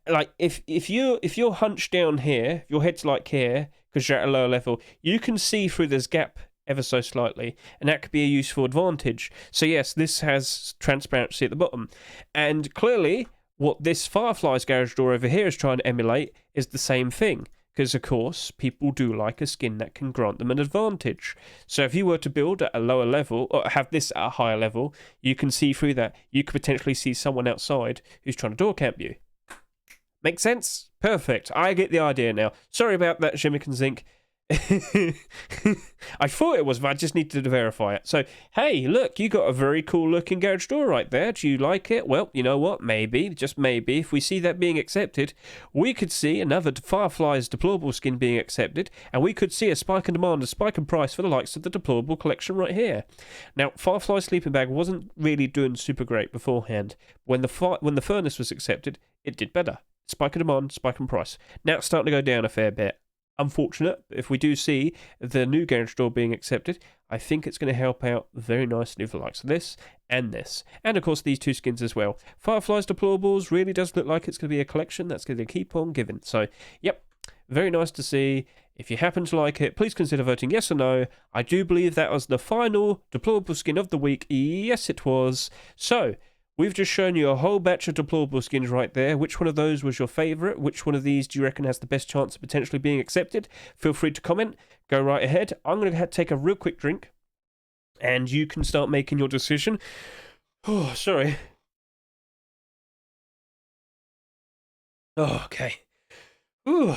like if you're hunched down here, if your head's like here because you're at a lower level, you can see through this gap ever so slightly, and that could be a useful advantage. So yes, this has transparency at the bottom, and clearly what this Fireflies garage door over here is trying to emulate is the same thing, because of course people do like a skin that can grant them an advantage. So if you were to build at a lower level or have this at a higher level, you can see through that. You could potentially see someone outside who's trying to door camp you. Make sense? Perfect. I get the idea now. Sorry about that, Jimmick and Zinc. I thought it was, but I just needed to verify it. So, hey, look, you got a very cool looking garage door right there. Do you like it? Well, you know what? Maybe, just maybe, if we see that being accepted, we could see another Fireflies deployable skin being accepted, and we could see a spike in demand, a spike in price for the likes of the deployable collection right here. Now, Firefly sleeping bag wasn't really doing super great beforehand. When the furnace was accepted, it did better. Spike in demand, spike in price. Now it's starting to go down a fair bit. Unfortunate, but if we do see the new garage door being accepted, I think it's going to help out very nicely for the likes of this. And of course these two skins as well. Fireflies Deployables really does look like it's going to be a collection that's going to keep on giving. So, yep, very nice to see. If you happen to like it, please consider voting yes or no. I do believe that was the final deployable skin of the week. Yes, it was. So, we've just shown you a whole batch of deployable skins right there. Which one of those was your favourite? Which one of these do you reckon has the best chance of potentially being accepted? Feel free to comment. Go right ahead. I'm going to take a real quick drink, and you can start making your decision. Oh, sorry. Oh, okay. Ooh.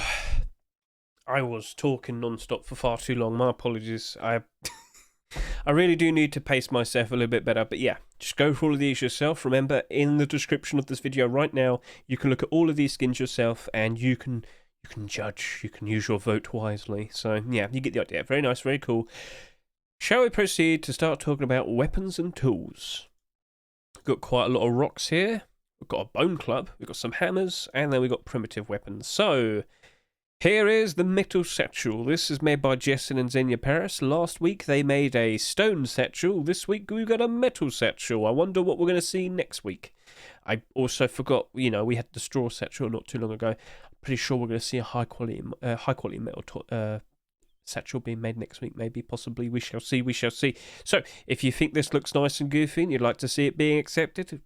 I was talking non-stop for far too long. My apologies. I really do need to pace myself a little bit better, but yeah, just go for all of these yourself. Remember, in the description of this video right now, you can look at all of these skins yourself, and you can judge, you can use your vote wisely. So yeah, you get the idea. Very nice, very cool. Shall we proceed to start talking about weapons and tools? We've got quite a lot of rocks here. We've got a bone club, we've got some hammers, and then we've got primitive weapons. So here is the metal satchel. This is made by Jessin and Xenia Paris. Last week they made a stone satchel. This week we've got a metal satchel. I wonder what we're going to see next week. I also forgot, we had the straw satchel not too long ago. I'm pretty sure we're going to see a high quality metal satchel being made next week, maybe, possibly. We shall see. So, if you think this looks nice and goofy and you'd like to see it being accepted,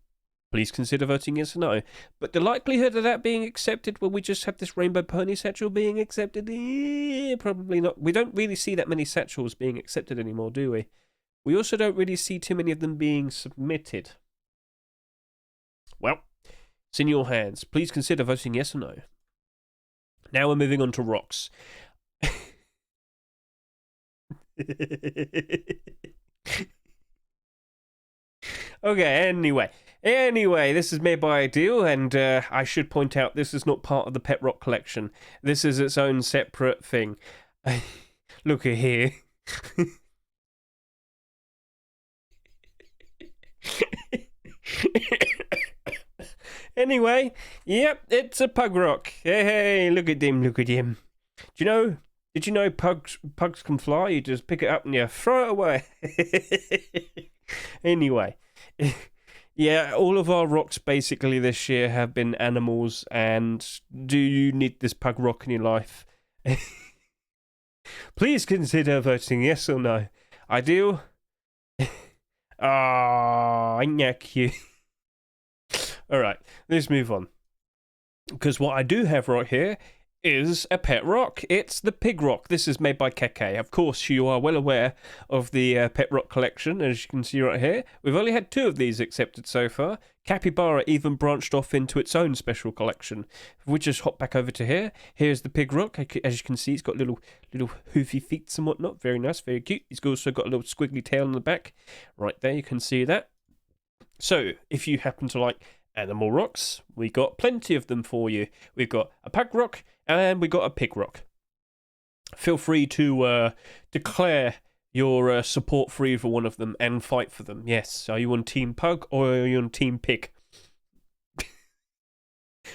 please consider voting yes or no. But the likelihood of that being accepted when we just have this rainbow pony satchel being accepted, probably not. We don't really see that many satchels being accepted anymore, do we? We also don't really see too many of them being submitted. Well, It's in your hands. Please consider voting yes or no. Now we're moving on to rocks. Okay, anyway, this is made by Ideal, and I should point out this is not part of the Pet Rock collection. This is its own separate thing. Look at here. Anyway, yep, it's a pug rock. Hey, look at him, look at him. Did you know pugs can fly? You just pick it up and you throw it away. Anyway, yeah, all of our rocks basically this year have been animals, and do you need this pug rock in your life? Please consider voting yes or no. Ideal? Ah, ain't that cute? Alright, let's move on. Because what I do have right here is a pet rock. It's the pig rock. This is made by Keke. Of course, you are well aware of the pet rock collection, as you can see right here. We've only had 2 of these accepted so far. Capybara even branched off into its own special collection. If we just hop back over to here, here's the pig rock. As you can see, it's got little hoofy feet and whatnot. Very nice, very cute. He's also got a little squiggly tail on the back. Right there, you can see that. So, if you happen to like animal rocks, we got plenty of them for you. We've got a pug rock and we got a pig rock. Feel free to declare your support for either one of them and fight for them. Yes, are you on Team Pug or are you on Team Pig?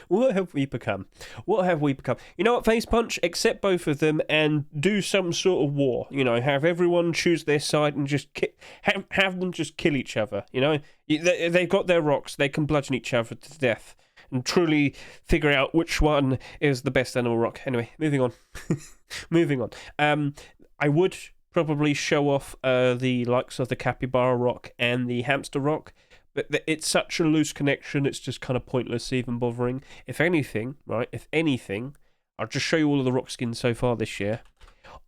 What have we become? What have we become? You know what, Face Punch? Accept both of them and do some sort of war. You know, have everyone choose their side and just have them just kill each other. You know, they've got their rocks. They can bludgeon each other to death and truly figure out which one is the best animal rock. Anyway, moving on. Moving on. I would probably show off the likes of the capybara rock and the hamster rock. But it's such a loose connection, it's just kind of pointless even bothering. If anything, I'll just show you all of the rock skins so far this year.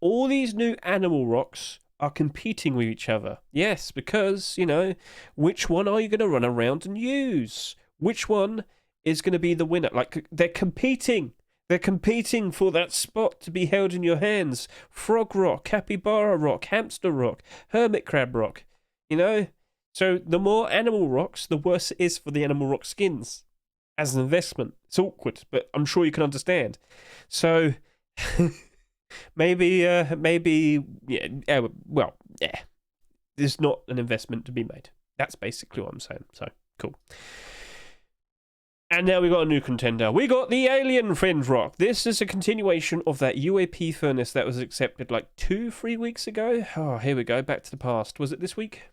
All these new animal rocks are competing with each other. Yes, because, you know, which one are you going to run around and use? Which one is going to be the winner? Like, they're competing. They're competing for that spot to be held in your hands. Frog rock, capybara rock, hamster rock, hermit crab rock. You know? So the more animal rocks, the worse it is for the animal rock skins. As an investment. It's awkward, but I'm sure you can understand. So, maybe, yeah, there's not an investment to be made. That's basically what I'm saying. So, cool. And now we got a new contender. We got the Alien Fringe Rock. This is a continuation of that UAP furnace that was accepted like 2-3 weeks ago. Oh, here we go. Back to the past. Was it this week?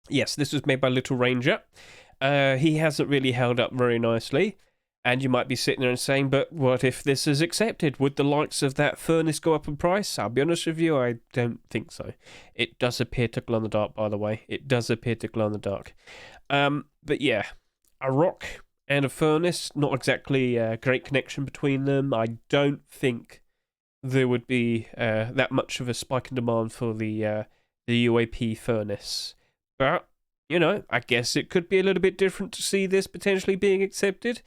Yes, this was made by Little Ranger. He hasn't really held up very nicely. And you might be sitting there and saying, but what if this is accepted? Would the likes of that furnace go up in price? I'll be honest with you, I don't think so. It does appear to glow in the dark, by the way. It does appear to glow in the dark. But yeah, a rock and a furnace, not exactly a great connection between them. I don't think there would be that much of a spike in demand for the UAP furnace. But, you know, I guess it could be a little bit different to see this potentially being accepted.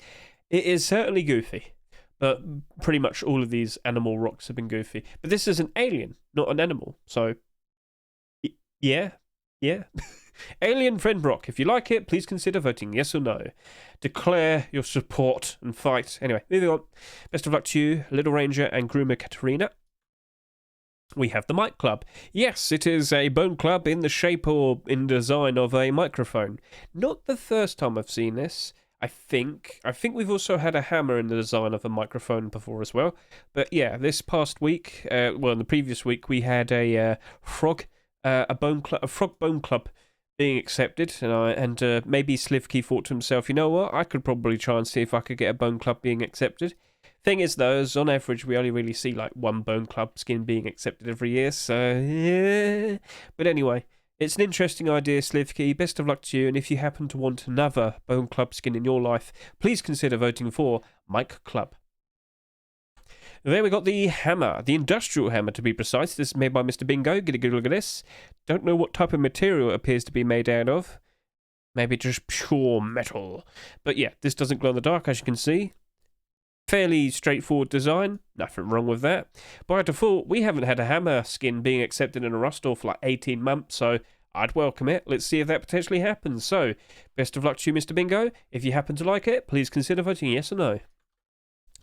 It is certainly goofy, but pretty much all of these animal rocks have been goofy. But this is an alien, not an animal. So, yeah. Alien Friend Rock. If you like it, please consider voting yes or no. Declare your support and fight. Anyway, moving on. Best of luck to you, Little Ranger and Groomer Katarina. We have the Mic Club. Yes, it is a bone club in the shape or in design of a microphone. Not the first time I've seen this. I think we've also had a hammer in the design of a microphone before as well. But yeah, this past week, in the previous week, we had a frog bone club being accepted, and maybe Slivkey thought to himself, you know what, I could probably try and see if I could get a bone club being accepted. Thing is, though, is on average, we only really see like one bone club skin being accepted every year, so yeah. But anyway, it's an interesting idea, Slivkey. Best of luck to you, and if you happen to want another bone club skin in your life, please consider voting for Mic Club. There we got the hammer, the industrial hammer to be precise. This is made by Mr. Bingo. Get a good look at this. Don't know what type of material it appears to be made out of. Maybe just pure metal. But yeah, this doesn't glow in the dark, as you can see. Fairly straightforward design, nothing wrong with that. By default, we haven't had a hammer skin being accepted in a rust store for like 18 months, so I'd welcome it. Let's see if that potentially happens. So, best of luck to you, Mr. Bingo. If you happen to like it, please consider voting yes or no.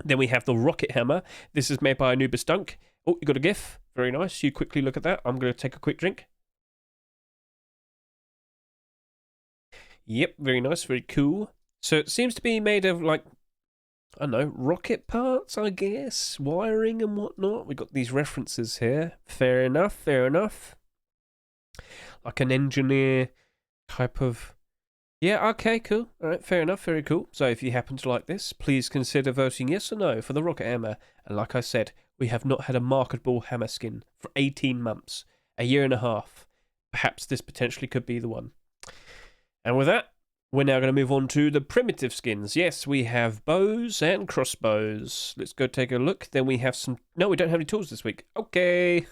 Then we have the rocket hammer. This is made by Anubis Dunk. Oh, you got a GIF. Very nice. You quickly look at that. I'm going to take a quick drink. Yep, very nice, very cool. So it seems to be made of, like, I don't know, rocket parts, I guess, wiring and whatnot. We've got these references here. Fair enough, fair enough. Like an engineer type of... Yeah, okay, cool. All right, fair enough, very cool. So if you happen to like this, please consider voting yes or no for the rocket hammer. And like I said, we have not had a marketable hammer skin for 18 months, a year and a half. Perhaps this potentially could be the one. And with that, we're now going to move on to the primitive skins. Yes, we have bows and crossbows. Let's go take a look. Then we have some... No, we don't have any tools this week. Okay.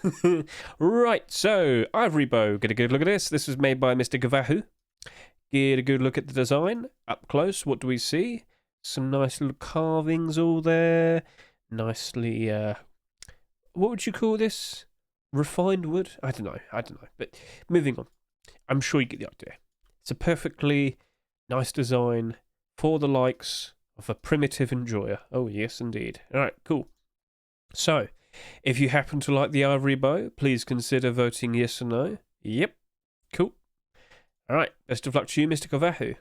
Right, so ivory bow. Get a good look at this. This was made by Mr. Gavahu. Get a good look at the design. Up close, what do we see? Some nice little carvings all there. Nicely... what would you call this? Refined wood? I don't know. But moving on. I'm sure you get the idea. It's a perfectly nice design for the likes of a primitive enjoyer. Oh, yes, indeed. All right, cool. So, if you happen to like the ivory bow, please consider voting yes or no. Yep, cool. All right, best of luck to you, Mr. Kovahu.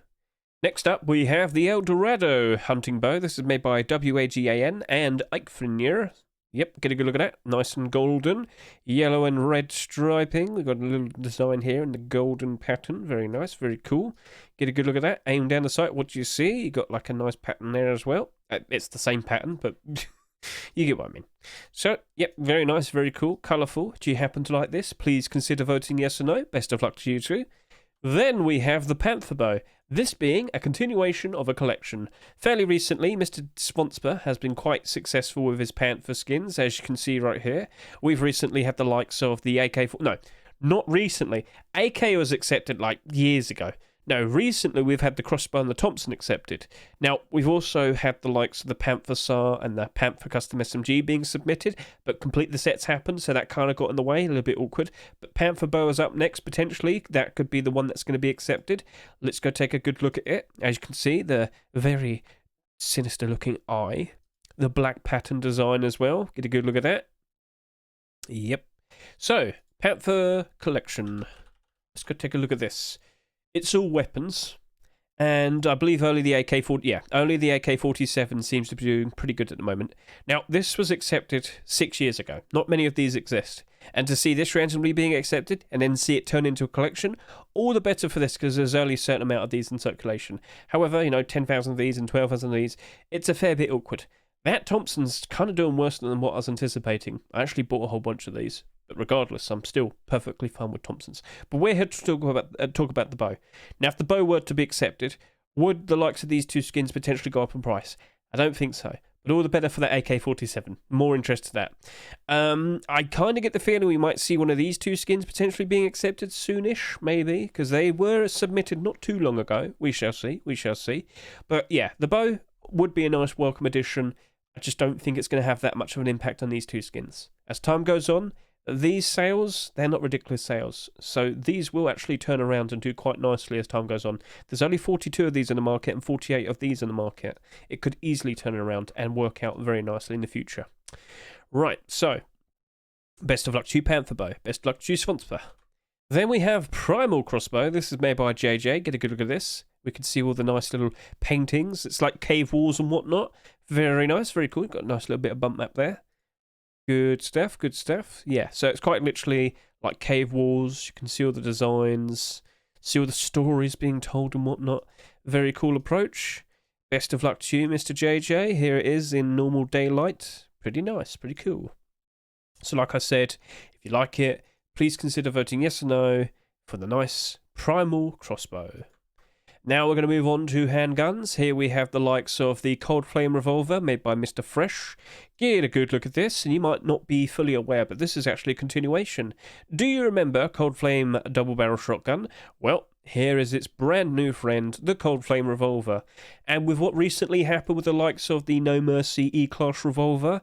Next up, we have the El Dorado hunting bow. This is made by WAGAN and Eichfrinir. Yep, get a good look at that. Nice and golden. Yellow and red striping. We've got a little design here in the golden pattern. Very nice, very cool. Get a good look at that. Aim down the sight. What do you see? You got like a nice pattern there as well. It's the same pattern, but you get what I mean. So, yep, very nice, very cool, colourful. Do you happen to like this? Please consider voting yes or no. Best of luck to you too. Then we have the Panther bow. This being a continuation of a collection. Fairly recently, Mr. Sponsor has been quite successful with his Panther skins, as you can see right here. We've recently had the likes of the AK... No, not recently. AK was accepted like years ago. No, recently we've had the crossbow and the Thompson accepted. Now, we've also had the likes of the Panther SAR and the Panther Custom SMG being submitted, but complete the sets happened, so that kind of got in the way, a little bit awkward. But Panther bow is up next, potentially. That could be the one that's going to be accepted. Let's go take a good look at it. As you can see, the very sinister-looking eye. The black pattern design as well. Get a good look at that. Yep. So, Panther collection. Let's go take a look at this. It's all weapons, and I believe only the AK-47 seems to be doing pretty good at the moment. Now, this was accepted 6 years ago. Not many of these exist. And to see this randomly being accepted, and then see it turn into a collection, all the better for this, because there's only a certain amount of these in circulation. However, 10,000 of these and 12,000 of these, it's a fair bit awkward. That Thompson's kind of doing worse than what I was anticipating. I actually bought a whole bunch of these. But regardless, I'm still perfectly fine with Thompsons. But we're here to talk about the bow. Now, if the bow were to be accepted, would the likes of these two skins potentially go up in price? I don't think so. But all the better for that AK-47. More interest to that. I kind of get the feeling we might see one of these two skins potentially being accepted soonish, maybe, because they were submitted not too long ago. We shall see. But yeah, the bow would be a nice welcome addition. I just don't think it's going to have that much of an impact on these two skins. As time goes on, these sales, they're not ridiculous sales. So these will actually turn around and do quite nicely as time goes on. There's only 42 of these in the market and 48 of these in the market. It could easily turn around and work out very nicely in the future. Right, so best of luck to you, Panther bow. Best of luck to you, Sponsor. Then we have Primal crossbow. This is made by JJ. Get a good look at this. We can see all the nice little paintings. It's like cave walls and whatnot. Very nice, very cool. Got a nice little bit of bump map there. Good stuff, good stuff. Yeah, so it's quite literally like cave walls. You can see all the designs, see all the stories being told and whatnot. Very cool approach. Best of luck to you, Mr. JJ. Here it is in normal daylight. Pretty nice, pretty cool. So like I said, if you like it, please consider voting yes or no for the nice Primal crossbow. Now we're going to move on to handguns. Here we have the likes of the Cold Flame revolver made by Mr. Fresh. Get a good look at this, and you might not be fully aware, but this is actually a continuation. Do you remember Cold Flame double barrel shotgun? Well, here is its brand new friend, the Cold Flame Revolver. And with what recently happened with the likes of the No Mercy E-Class Revolver,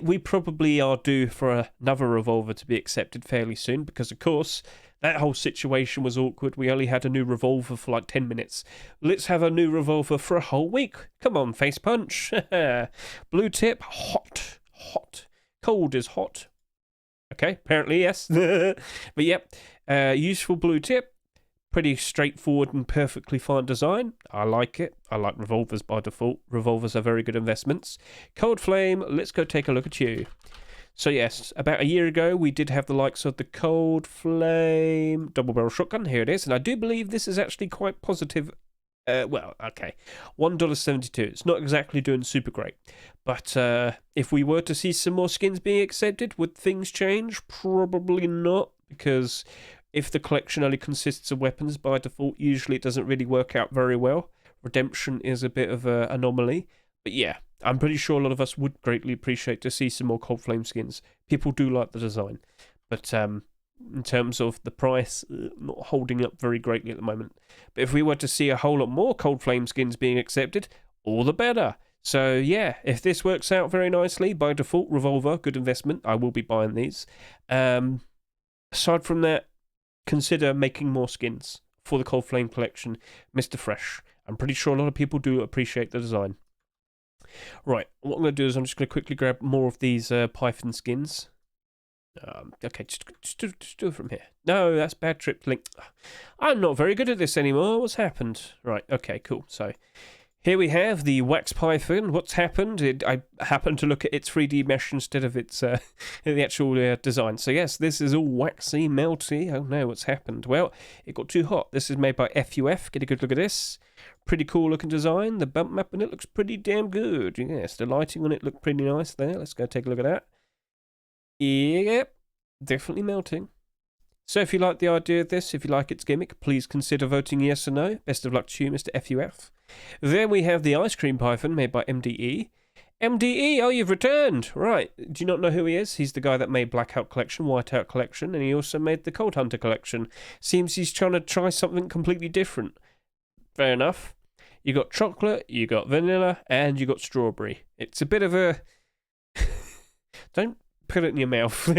we probably are due for another revolver to be accepted fairly soon, because of course that whole situation was awkward. We only had a new revolver for like 10 minutes. Let's have a new revolver for a whole week. Come on, face punch. Blue tip, hot. Cold is hot. Okay, apparently yes. But yep, useful blue tip. Pretty straightforward and perfectly fine design. I like it. I like revolvers by default. Revolvers are very good investments. Cold Flame, let's go take a look at you. So yes, about a year ago, we did have the likes of the Cold Flame double barrel shotgun. Here it is. And I do believe this is actually quite positive. Well, okay, $1.72. It's not exactly doing super great. But if we were to see some more skins being accepted, would things change? Probably not, because if the collection only consists of weapons by default, usually it doesn't really work out very well. Redemption is a bit of an anomaly. But yeah, I'm pretty sure a lot of us would greatly appreciate to see some more Cold Flame skins. People do like the design. But in terms of the price, not holding up very greatly at the moment. But if we were to see a whole lot more Cold Flame skins being accepted, all the better. So yeah, if this works out very nicely, by default, revolver, good investment. I will be buying these. Aside from that, consider making more skins for the Cold Flame collection, Mr. Fresh. I'm pretty sure a lot of people do appreciate the design. Right, what I'm going to do is I'm just going to quickly grab more of these Python skins. Okay, just do it from here. No, that's bad trip link. I'm not very good at this anymore. What's happened? Right, okay, cool. So here we have the Wax Python. What's happened? I happened to look at its 3D mesh instead of its the actual design. So yes, this is all waxy, melty. Oh no, what's happened? Well, it got too hot. This is made by FUF. Get a good look at this. Pretty cool looking design. The bump map on it looks pretty damn good. Yes, the lighting on it looked pretty nice there. Let's go take a look at that. Yep, definitely melting. So if you like the idea of this, if you like its gimmick, please consider voting yes or no. Best of luck to you, Mr. FUF. Then we have the Ice Cream Python made by MDE. MDE, oh, you've returned. Right, do you not know who he is? He's the guy that made Blackout Collection, Whiteout Collection, and he also made the Cold Hunter Collection. Seems he's trying to try something completely different. Fair enough. You got chocolate, you got vanilla, and you got strawberry. It's a bit of a... Don't put it in your mouth.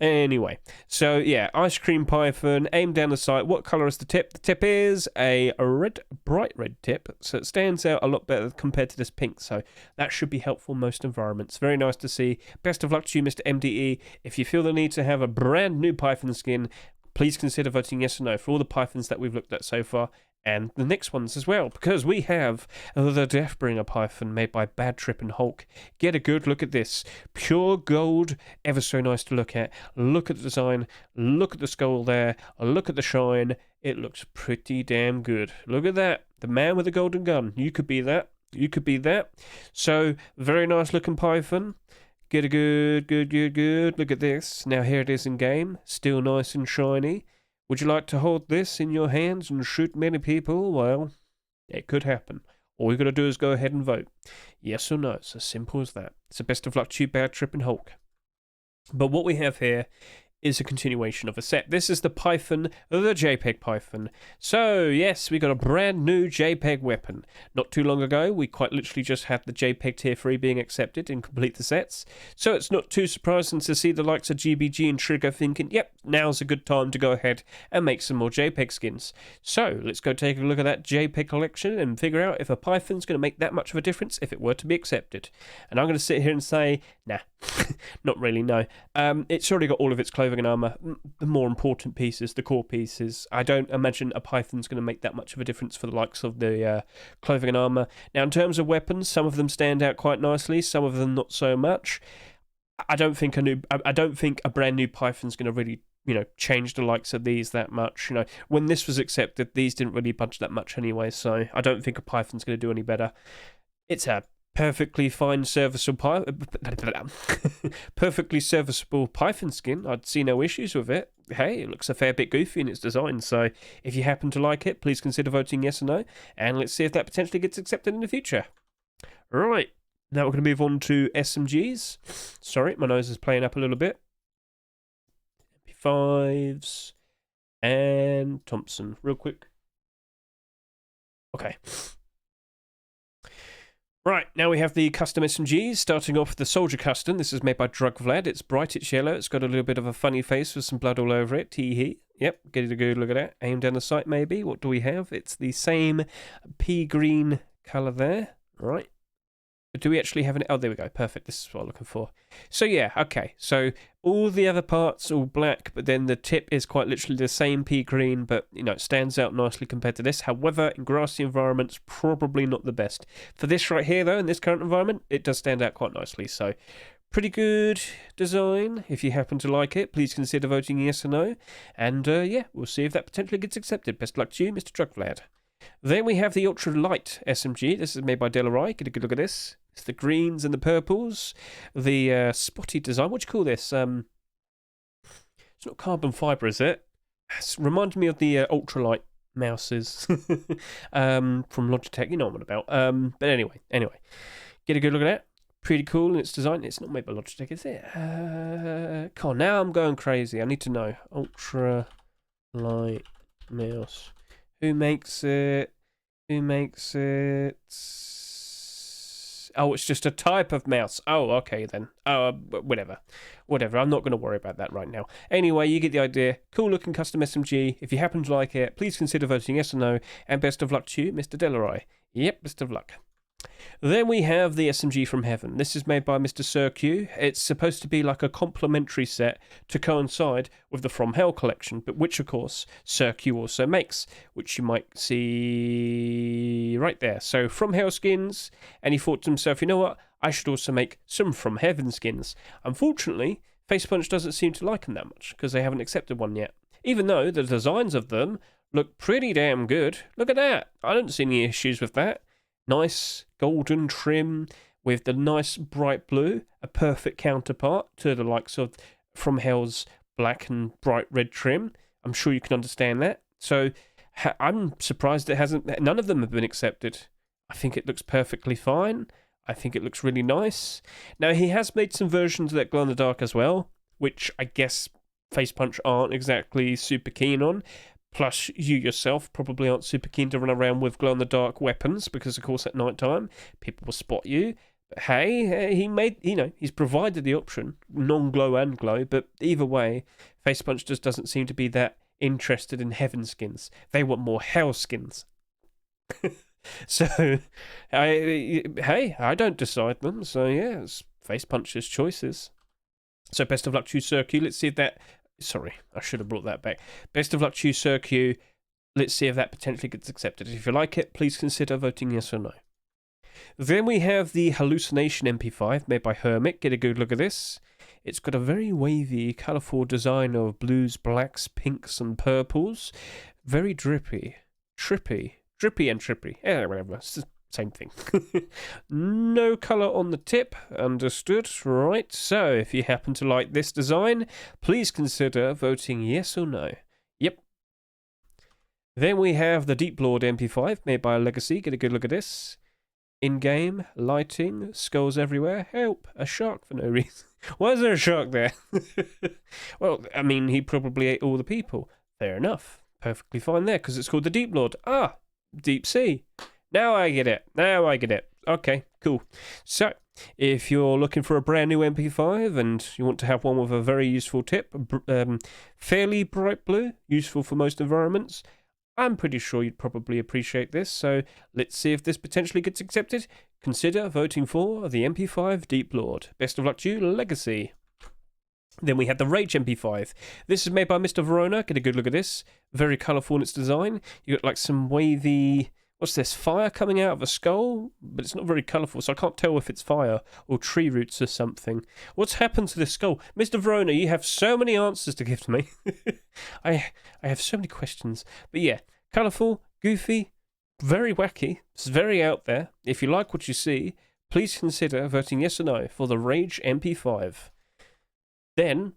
Anyway, so yeah, Ice Cream Python, aim down the sight. What colour is the tip? The tip is a red, bright red tip, so it stands out a lot better compared to this pink, so that should be helpful in most environments. Very nice to see. Best of luck to you, Mr. MDE. If you feel the need to have a brand new Python skin, please consider voting yes or no for all the Pythons that we've looked at so far, and the next ones as well, because we have the Deathbringer Python made by Bad Trip and Hulk. Get a good look at this. Pure gold, ever so nice to look at. Look at the design, look at the skull there, look at the shine. It looks pretty damn good. Look at that. The man with the golden gun. You could be that. You could be that. So, very nice looking Python. Get a good look at this. Now here it is in game. Still nice and shiny. Would you like to hold this in your hands and shoot many people? Well, it could happen. All you got to do is go ahead and vote. Yes or no. It's as simple as that. So best of luck to you, Bad Trip and Hulk. But what we have here is a continuation of a set. This is the Python, the JPEG Python. So, yes, we got a brand new JPEG weapon. Not too long ago, we quite literally just had the JPEG Tier 3 being accepted in complete the sets. So it's not too surprising to see the likes of GBG and Trigger thinking, yep, now's a good time to go ahead and make some more JPEG skins. So, let's go take a look at that JPEG collection and figure out if a Python's going to make that much of a difference if it were to be accepted. And I'm going to sit here and say, nah, not really, no. It's already got all of its clothing and armor, the more important pieces, the core pieces. I don't imagine a Python's going to make that much of a difference for the likes of the clothing and armor. Now, in terms of weapons, some of them stand out quite nicely, some of them not so much. I don't think a brand new Python's going to really, change the likes of these that much. When this was accepted, these didn't really budge that much anyway, so I don't think a Python's going to do any better. It's a perfectly fine, serviceable Python skin. I'd see no issues with it. Hey, it looks a fair bit goofy in its design, so if you happen to like it, please consider voting yes or no, and let's see if that potentially gets accepted in the future. Right, now we're going to move on to SMGs. Sorry, my nose is playing up a little bit. MP5s. and Thompson. Real quick. Okay. Right, now we have the custom SMGs, starting off with the Soldier Custom. This is made by Drug Vlad. It's bright, it's yellow, it's got a little bit of a funny face with some blood all over it. Tee-hee. Yep, get a good look at that. Aim down the sight, maybe. What do we have? It's the same pea green colour there. Right. But do we actually have an... Oh, there we go. Perfect. This is what I'm looking for. So, yeah, okay. So, all the other parts all black, but then the tip is quite literally the same pea green, but, you know, it stands out nicely compared to this. However, in grassy environments, probably not the best. For this right here, though, in this current environment, it does stand out quite nicely. So, pretty good design. If you happen to like it, please consider voting yes or no. And, yeah, we'll see if that potentially gets accepted. Best luck to you, Mr. Drugvlad. Then we have the Ultra Light SMG. This is made by Delarai. Get a good look at this. It's the greens and the purples. The spotty design. What do you call this? It's not carbon fibre, is it? It reminds me of the ultralight mouses from Logitech. You know what I'm about. But anyway. Get a good look at that. Pretty cool in its design. It's not made by Logitech, is it? Come on, now I'm going crazy. I need to know. Ultra light mouse. Who makes it? Oh, it's just a type of mouse. Oh, okay then. Oh, whatever. I'm not going to worry about that right now. Anyway, you get the idea. Cool looking custom SMG. If you happen to like it, please consider voting yes or no. And best of luck to you, Mr. Delarai. Yep, best of luck. Then we have the SMG from Heaven. This is made by Mr. Sir Q. It's supposed to be like a complementary set to coincide with the From Hell collection, but which, of course, Sir Q also makes, which you might see right there. So, From Hell skins, and he thought to himself, you know what, I should also make some From Heaven skins. Unfortunately, Facepunch doesn't seem to like them that much, because they haven't accepted one yet. Even though the designs of them look pretty damn good. Look at that. I don't see any issues with that. Nice golden trim with the nice bright blue, a perfect counterpart to the likes of From Hell's black and bright red trim. I'm sure you can understand that. So I'm surprised none of them have been accepted. I think it looks perfectly fine. I think it looks really nice. Now, he has made some versions that glow in the dark as well, which I guess Facepunch aren't exactly super keen on. Plus, you yourself probably aren't super keen to run around with glow-in-the-dark weapons because, of course, at night time, people will spot you. But hey, he's provided the option, non-glow and glow, but either way, Facepunch just doesn't seem to be that interested in Heaven skins. They want more Hell skins. So, I don't decide them, so yeah, it's Facepunch's choices. So, best of luck to you, Sir Q. Let's see if that... Sorry, I should have brought that back. Best of luck to you, Sir Q. Let's see if that potentially gets accepted. If you like it, please consider voting yes or no. Then we have the Hallucination MP5 made by Hermit. Get a good look at this. It's got a very wavy, colourful design of blues, blacks, pinks and purples. Very drippy. Trippy and trippy. Yeah, whatever. It's the same thing. No colour on the tip. Understood. Right. So, if you happen to like this design, please consider voting yes or no. Yep. Then we have the Deep Lord MP5 made by Legacy. Get a good look at this. In-game, lighting, skulls everywhere. Help, a shark for no reason. Why is there a shark there? Well, I mean, he probably ate all the people. Fair enough. Perfectly fine there, because it's called the Deep Lord. Ah, deep sea. Now I get it. Okay, cool. So, if you're looking for a brand new MP5 and you want to have one with a very useful tip, fairly bright blue, useful for most environments, I'm pretty sure you'd probably appreciate this. So, let's see if this potentially gets accepted. Consider voting for the MP5 Deep Lord. Best of luck to you, Legacy. Then we have the Rage MP5. This is made by Mr. Verona. Get a good look at this. Very colourful in its design. You got like some wavy... What's this? Fire coming out of a skull? But it's not very colourful, so I can't tell if it's fire or tree roots or something. What's happened to this skull? Mr. Verona, you have so many answers to give to me. I have so many questions. But yeah, colourful, goofy, very wacky. It's very out there. If you like what you see, please consider voting yes or no for the Rage MP5. Then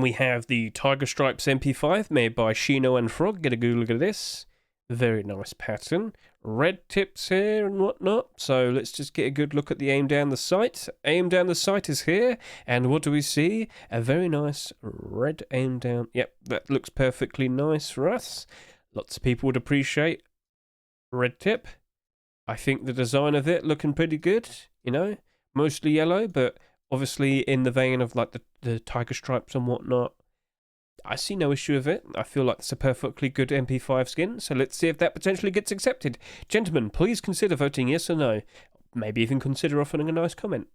we have the Tiger Stripes MP5 made by Shino and Frog. Get a good look at this. Very nice pattern. red tips here and whatnot. So let's just get a good look at the aim down the sight. Aim down the sight is here, and what do we see? A very nice red aim down. Yep, that looks perfectly nice for us. Lots of people would appreciate red tip. I think the design of it looking pretty good, you know, mostly yellow, but obviously in the vein of like the tiger stripes and whatnot. I see no issue with it. I feel like it's a perfectly good MP5 skin, so let's see if that potentially gets accepted. Gentlemen, please consider voting yes or no. Maybe even consider offering a nice comment.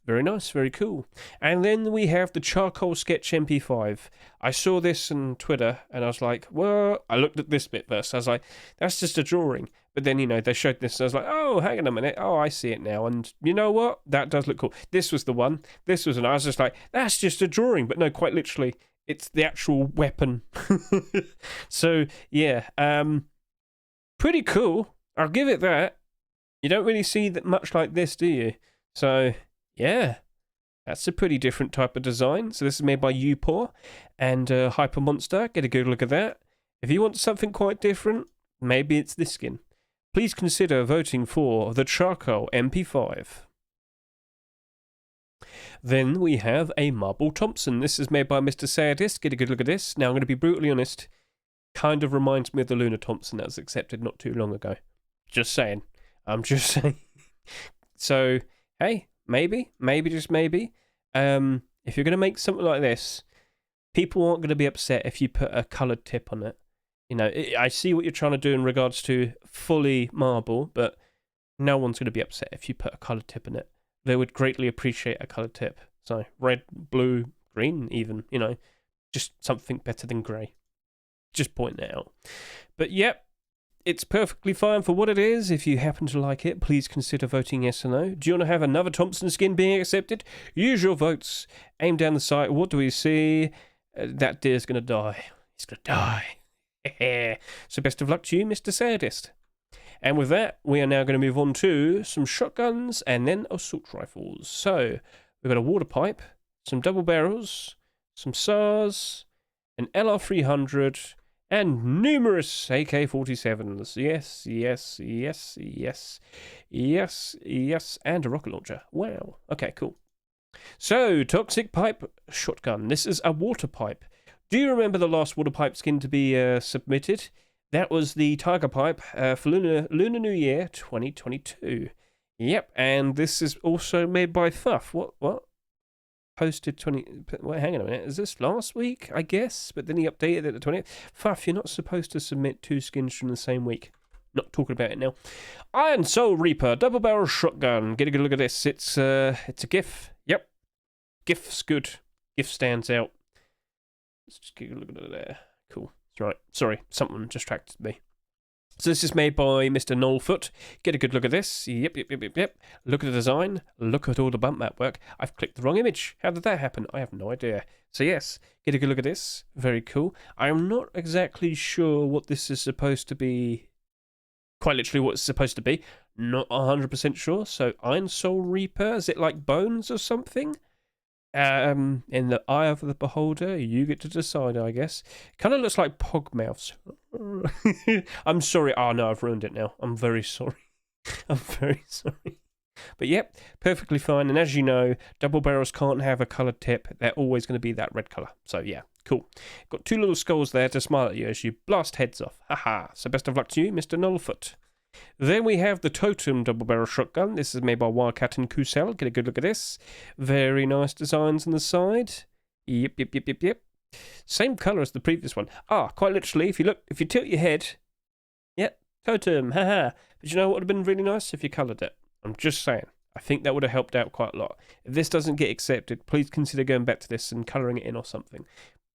Very nice, very cool. And then we have the Charcoal Sketch MP5. I saw this on Twitter, and I was like, well, I looked at this bit first. I was like, that's just a drawing. But then, you know, they showed this, and I was like, oh, hang on a minute. Oh, I see it now. And you know what? That does look cool. This was the one. This was, and I was just like, that's just a drawing. But no, quite literally, it's the actual weapon. So, yeah, pretty cool. I'll give it that. You don't really see that much like this, do you? So, yeah, that's a pretty different type of design. So this is made by Upor and Hyper Monster. Get a good look at that. If you want something quite different, maybe it's this skin. Please consider voting for the Charcoal MP5. Then we have a Marble Thompson. This is made by Mr. Sadist. Get a good look at this. Now, I'm going to be brutally honest. Kind of reminds me of the Lunar Thompson that was accepted not too long ago. Just saying. I'm just saying. So, hey, maybe, just maybe. If you're going to make something like this, people aren't going to be upset if you put a coloured tip on it. You know, I see what you're trying to do in regards to fully marble, but no one's going to be upset if you put a coloured tip in it. They would greatly appreciate a coloured tip. So, red, blue, green even, you know, just something better than grey. Just point that out. But, yep. It's perfectly fine for what it is. If you happen to like it, please consider voting yes or no. Do you want to have another Thompson skin being accepted? Use your votes. Aim down the sight. What do we see? That deer's going to die. He's going to die. So best of luck to you, Mr. Sadist. And with that, we are now going to move on to some shotguns and then assault rifles. So we've got a water pipe, some double barrels, some SARs, an LR300, and numerous AK-47s. Yes, and a rocket launcher. Wow. Okay, cool. So, Toxic Pipe Shotgun. This is a water pipe. Do you remember the last water pipe skin to be submitted? That was the Tiger Pipe for Lunar New Year 2022. Yep, and this is also made by Fuff. What? Posted 20. Wait, hang on a minute. Is this last week? I guess, but then he updated it the 20th. Fuff, you're not supposed to submit 2 skins from the same week. Not talking about it now. Iron Soul Reaper, double barrel shotgun. Get a good look at this. It's a GIF. Yep, GIF's good. GIF stands out. Let's just get a look at it there. Cool. Right. Sorry, something distracted me. So this is made by Mr. Knollfoot. Get a good look at this. Yep. Look at the design. Look at all the bump map work. I've clicked the wrong image. How did that happen? I have no idea. So yes, get a good look at this. Very cool. I'm not exactly sure what this is supposed to be. Quite literally what it's supposed to be. Not 100% sure. So Iron Soul Reaper. Is it like bones or something? In the eye of the beholder, you get to decide, I guess. Kind of looks like Pogmouths. I'm sorry. Oh, no, I've ruined it now. I'm very sorry. I'm very sorry. But yep, perfectly fine. And as you know, double barrels can't have a coloured tip. They're always going to be that red colour. So yeah, cool. Got 2 little skulls there to smile at you as you blast heads off. Haha. So best of luck to you, Mr. Knollfoot. Then we have the Totem double barrel shotgun. This is made by Wildcat and Kusel. Get a good look at this. Very nice designs on the side. Yep. Same colour as the previous one. Quite literally, if you tilt your head, yep, Totem, haha. But you know what would have been really nice if you coloured it? I'm just saying. I think that would have helped out quite a lot. If this doesn't get accepted, please consider going back to this and colouring it in or something.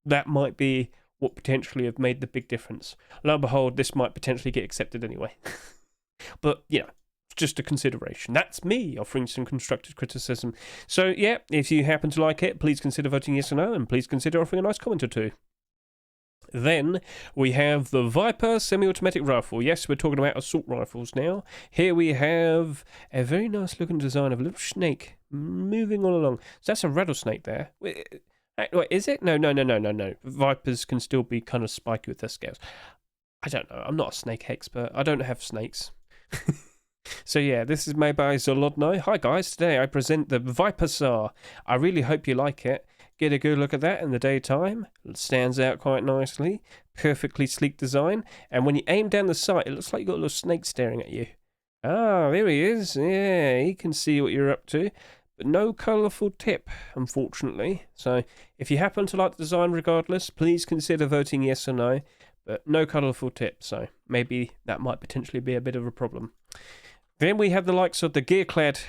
That might be what potentially have made the big difference. Lo and behold, this might potentially get accepted anyway. But, you know, just a consideration. That's me offering some constructive criticism. So, yeah, if you happen to like it, please consider voting yes or no, and please consider offering a nice comment or two. Then we have the Viper semi-automatic rifle. Yes, we're talking about assault rifles now. Here we have a very nice looking design of a little snake moving all along. So that's a rattlesnake there. Wait, is it? No. Vipers can still be kind of spiky with their scales. I don't know. I'm not a snake expert. I don't have snakes. So yeah, this is made by Zolodno. Hi guys, today I present the Viper SAR. I really hope you like it. Get a good look at that in the daytime. It stands out quite nicely. Perfectly sleek design. And when you aim down the sight, it looks like you've got a little snake staring at you. Ah, there he is. Yeah, he can see what you're up to. But no colourful tip, unfortunately. So if you happen to like the design regardless, please consider voting yes or no. But no colourful tip, so maybe that might potentially be a bit of a problem. Then we have the likes of the gear-clad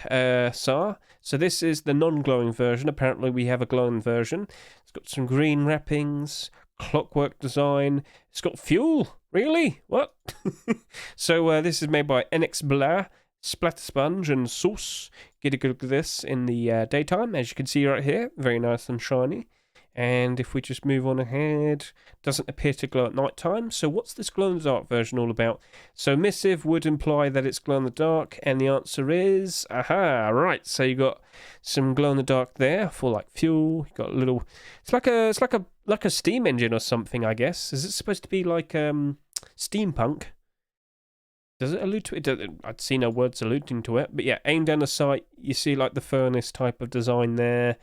SAR. So this is the non-glowing version. Apparently we have a glowing version. It's got some green wrappings, clockwork design. It's got fuel. Really? What? So this is made by NX Blah, Splatter Sponge and Sauce. Get a good look at this in the daytime, as you can see right here. Very nice and shiny. And if we just move on ahead, doesn't appear to glow at night time. So what's this glow-in-the-dark version all about? So missive would imply that it's glow-in-the-dark, and the answer is, aha, right. So you got some glow-in-the-dark there for like fuel. You got a little, it's like a steam engine or something, I guess. Is it supposed to be like steampunk? Does it allude to it? I'd see no words alluding to it. But yeah, aim down the sight, you see like the furnace type of design there.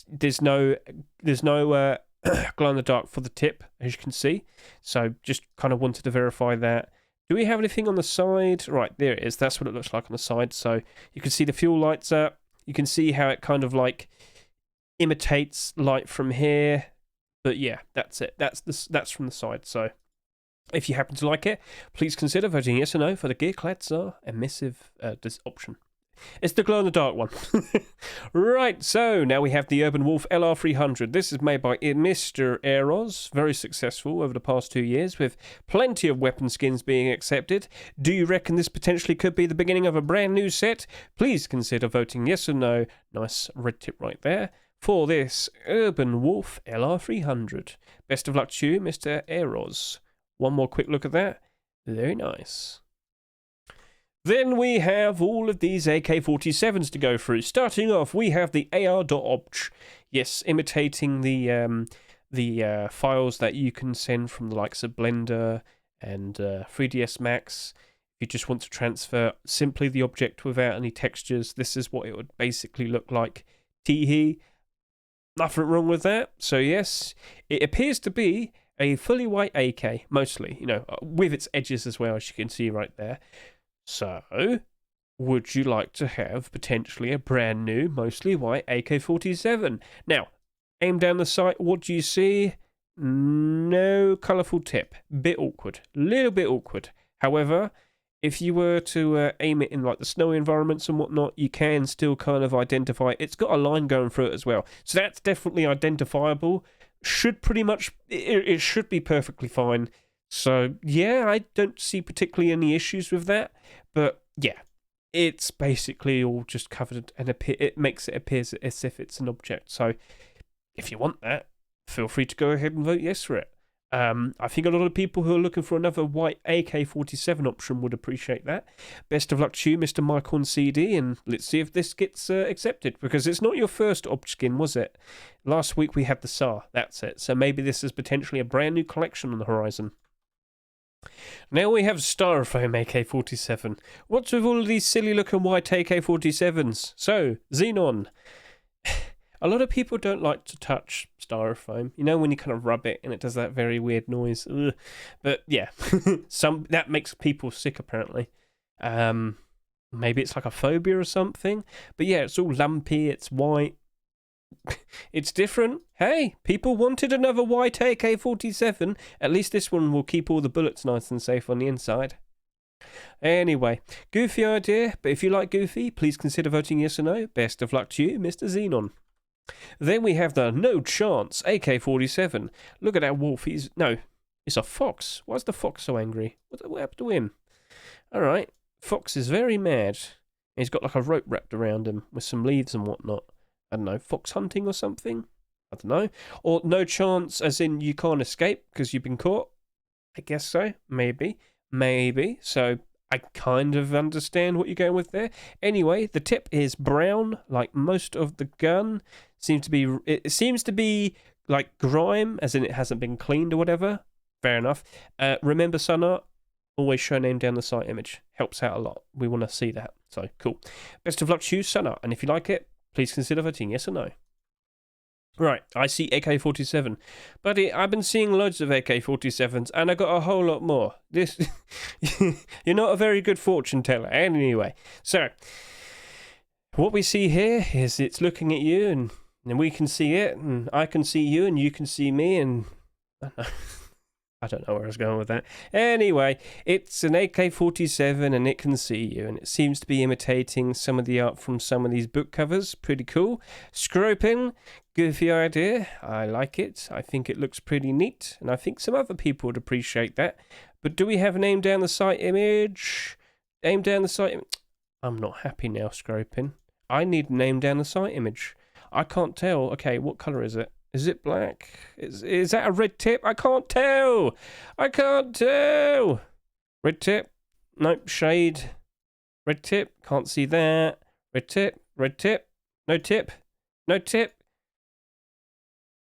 There's no glow in the dark for the tip, as you can see. So just kind of wanted to verify that. Do we have anything on the side? Right, there it is. That's what it looks like on the side. So you can see the fuel lights up. You can see how it kind of like imitates light from here. But yeah, that's it. That's from the side. So if you happen to like it, please consider voting yes or no for the gear-clad SAR emissive this option. It's the glow-in-the-dark one. Right, so now we have the Urban Wolf LR300. This is made by Mr. Eros. Very successful over the past 2 years, with plenty of weapon skins being accepted. Do you reckon this potentially could be the beginning of a brand new set? Please consider voting yes or no. Nice red tip right there for this Urban Wolf LR300. Best of luck to you, Mr. Eros. One more quick look at that. Very nice. Then we have all of these AK-47s to go through. Starting off, we have the AR.obj. Yes, imitating the files that you can send from the likes of Blender and 3ds Max. If you just want to transfer simply the object without any textures, this is what it would basically look like. Teehee. Nothing wrong with that. So yes, it appears to be a fully white AK, mostly, you know, with its edges as well, as you can see right there. So, would you like to have potentially a brand new, mostly white AK-47? Now, aim down the sight, what do you see? No colourful tip. Bit awkward. Little bit awkward. However, if you were to aim it in like the snowy environments and whatnot, you can still kind of identify. It's got a line going through it as well. So that's definitely identifiable. Should pretty much, it should be perfectly fine. So yeah, I don't see particularly any issues with that. But yeah, it's basically all just covered, and it makes it appear as if it's an object. So if you want that, feel free to go ahead and vote yes for it. I think a lot of people who are looking for another white AK-47 option would appreciate that. Best of luck to you, Mr. Mycon CD, and let's see if this gets accepted, because it's not your first obj skin, was it? Last week we had the SAR, that's it. So maybe this is potentially a brand new collection on the horizon. Now we have Styrofoam AK-47. What's with all of these silly looking white AK-47s? So, Xenon. A lot of people don't like to touch styrofoam. You know, when you kind of rub it and it does that very weird noise. Ugh. But yeah, that makes people sick apparently. Maybe it's like a phobia or something. But yeah, it's all lumpy, it's white. It's different. Hey, people wanted another white AK-47. At least this one will keep all the bullets nice and safe on the inside. Anyway, goofy idea, but if you like goofy, please consider voting yes or no. Best of luck to you, Mr. Xenon. Then we have the No Chance AK-47. Look at that wolf. No, it's a fox. Why is the fox so angry? What happened to him? Alright, fox is very mad. He's got like a rope wrapped around him with some leaves and whatnot. I don't know, fox hunting or something? I don't know. Or no chance as in you can't escape because you've been caught? I guess so. Maybe. So I kind of understand what you're going with there. Anyway, the tip is brown, like most of the gun. It seems to be like grime, as in it hasn't been cleaned or whatever. Fair enough. Remember, Sunart, Always show name down the site image. Helps out a lot. We want to see that. So, cool. Best of luck to you, Sunna. And if you like it, please consider voting yes or no. Right, I see AK-47. Buddy, I've been seeing loads of AK-47s, and I got a whole lot more. This, you're not a very good fortune teller. Anyway, so, what we see here is it's looking at you, and we can see it, and I can see you, and you can see me, and I don't know where I was going with that. Anyway, it's an AK-47 and it can see you, and it seems to be imitating some of the art from some of these book covers. Pretty cool. Scroping, goofy idea. I like it. I think it looks pretty neat, and I think some other people would appreciate that. But do we have an aim down the sight image? Aim down the sight. I'm not happy now, Scroping. I need an aim down the sight image. I can't tell. Okay, what colour is it? Is it black? Is that a red tip? I can't tell. I can't tell. Red tip. Nope. Shade. Red tip. Can't see that. Red tip. Red tip. No tip. No tip.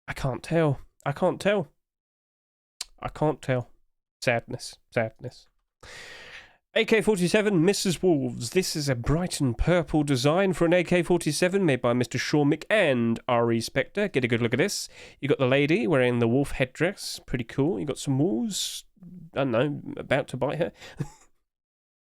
I can't tell. I can't tell. I can't tell. Sadness. Sadness. AK-47 Mrs. Wolves. This is a bright and purple design for an AK-47 made by Mr. Shawmick and R.E. Spectre. Get a good look at this. You got the lady wearing the wolf headdress. Pretty cool. You got some wolves, I don't know, about to bite her.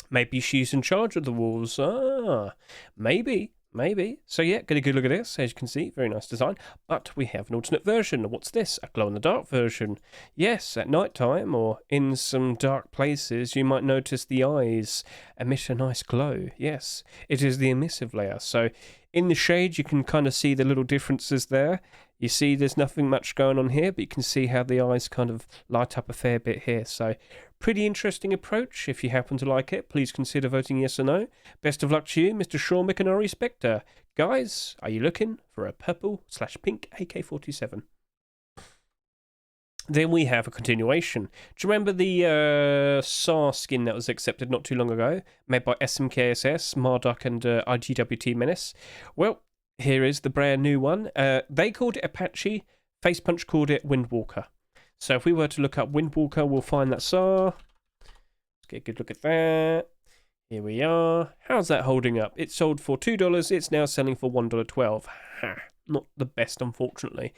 Maybe she's in charge of the wolves. Ah, maybe. Maybe. So yeah, get a good look at this. As you can see, very nice design. But we have an alternate version. What's this? A glow-in-the-dark version. Yes, at night time or in some dark places, you might notice the eyes emit a nice glow. Yes, it is the emissive layer. So in the shade, you can kind of see the little differences there. You see there's nothing much going on here, but you can see how the eyes kind of light up a fair bit here. So pretty interesting approach. If you happen to like it, please consider voting yes or no. Best of luck to you, Mr. Shawmick and R.E. Spectre. Guys, are you looking for a purple/pink AK-47? Then we have a continuation. Do you remember the SAR skin that was accepted not too long ago, made by SMGs, Marduk, and IGWT Menace? Well, here is the brand new one. They called it Apache. Facepunch called it Windwalker. So if we were to look up Windwalker, we'll find that SAR. Let's get a good look at that. Here we are. How's that holding up? It sold for $2. It's now selling for $1.12. Ha. Not the best, unfortunately.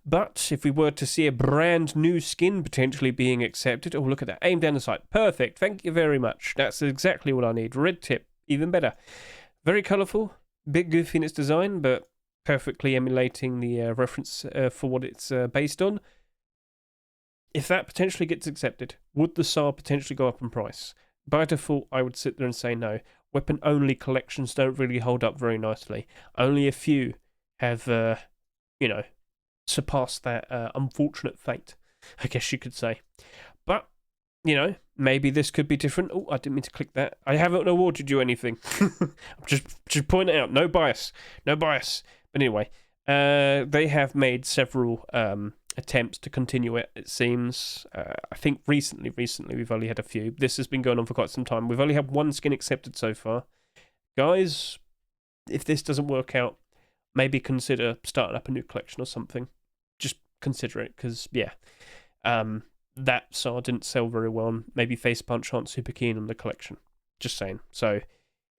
But if we were to see a brand new skin potentially being accepted, oh, look at that. Aim down the sight. Perfect. Thank you very much. That's exactly what I need. Red tip. Even better. Very colourful. Bit goofy in its design, but perfectly emulating the reference for what it's based on. If that potentially gets accepted, would the SAR potentially go up in price? By default, I would sit there and say no. Weapon-only collections don't really hold up very nicely. Only a few have, surpassed that unfortunate fate, I guess you could say. But, maybe this could be different. Oh, I didn't mean to click that. I haven't awarded you anything. I'm just pointing it out. No bias. No bias. But anyway, they have made several attempts to continue it, it seems. I think recently we've only had a few. This has been going on for quite some time. We've only had one skin accepted so far. Guys, if this doesn't work out, maybe consider starting up a new collection or something. Just consider it, because, yeah, that SAR didn't sell very well, and maybe Facepunch aren't super keen on the collection. Just saying. So,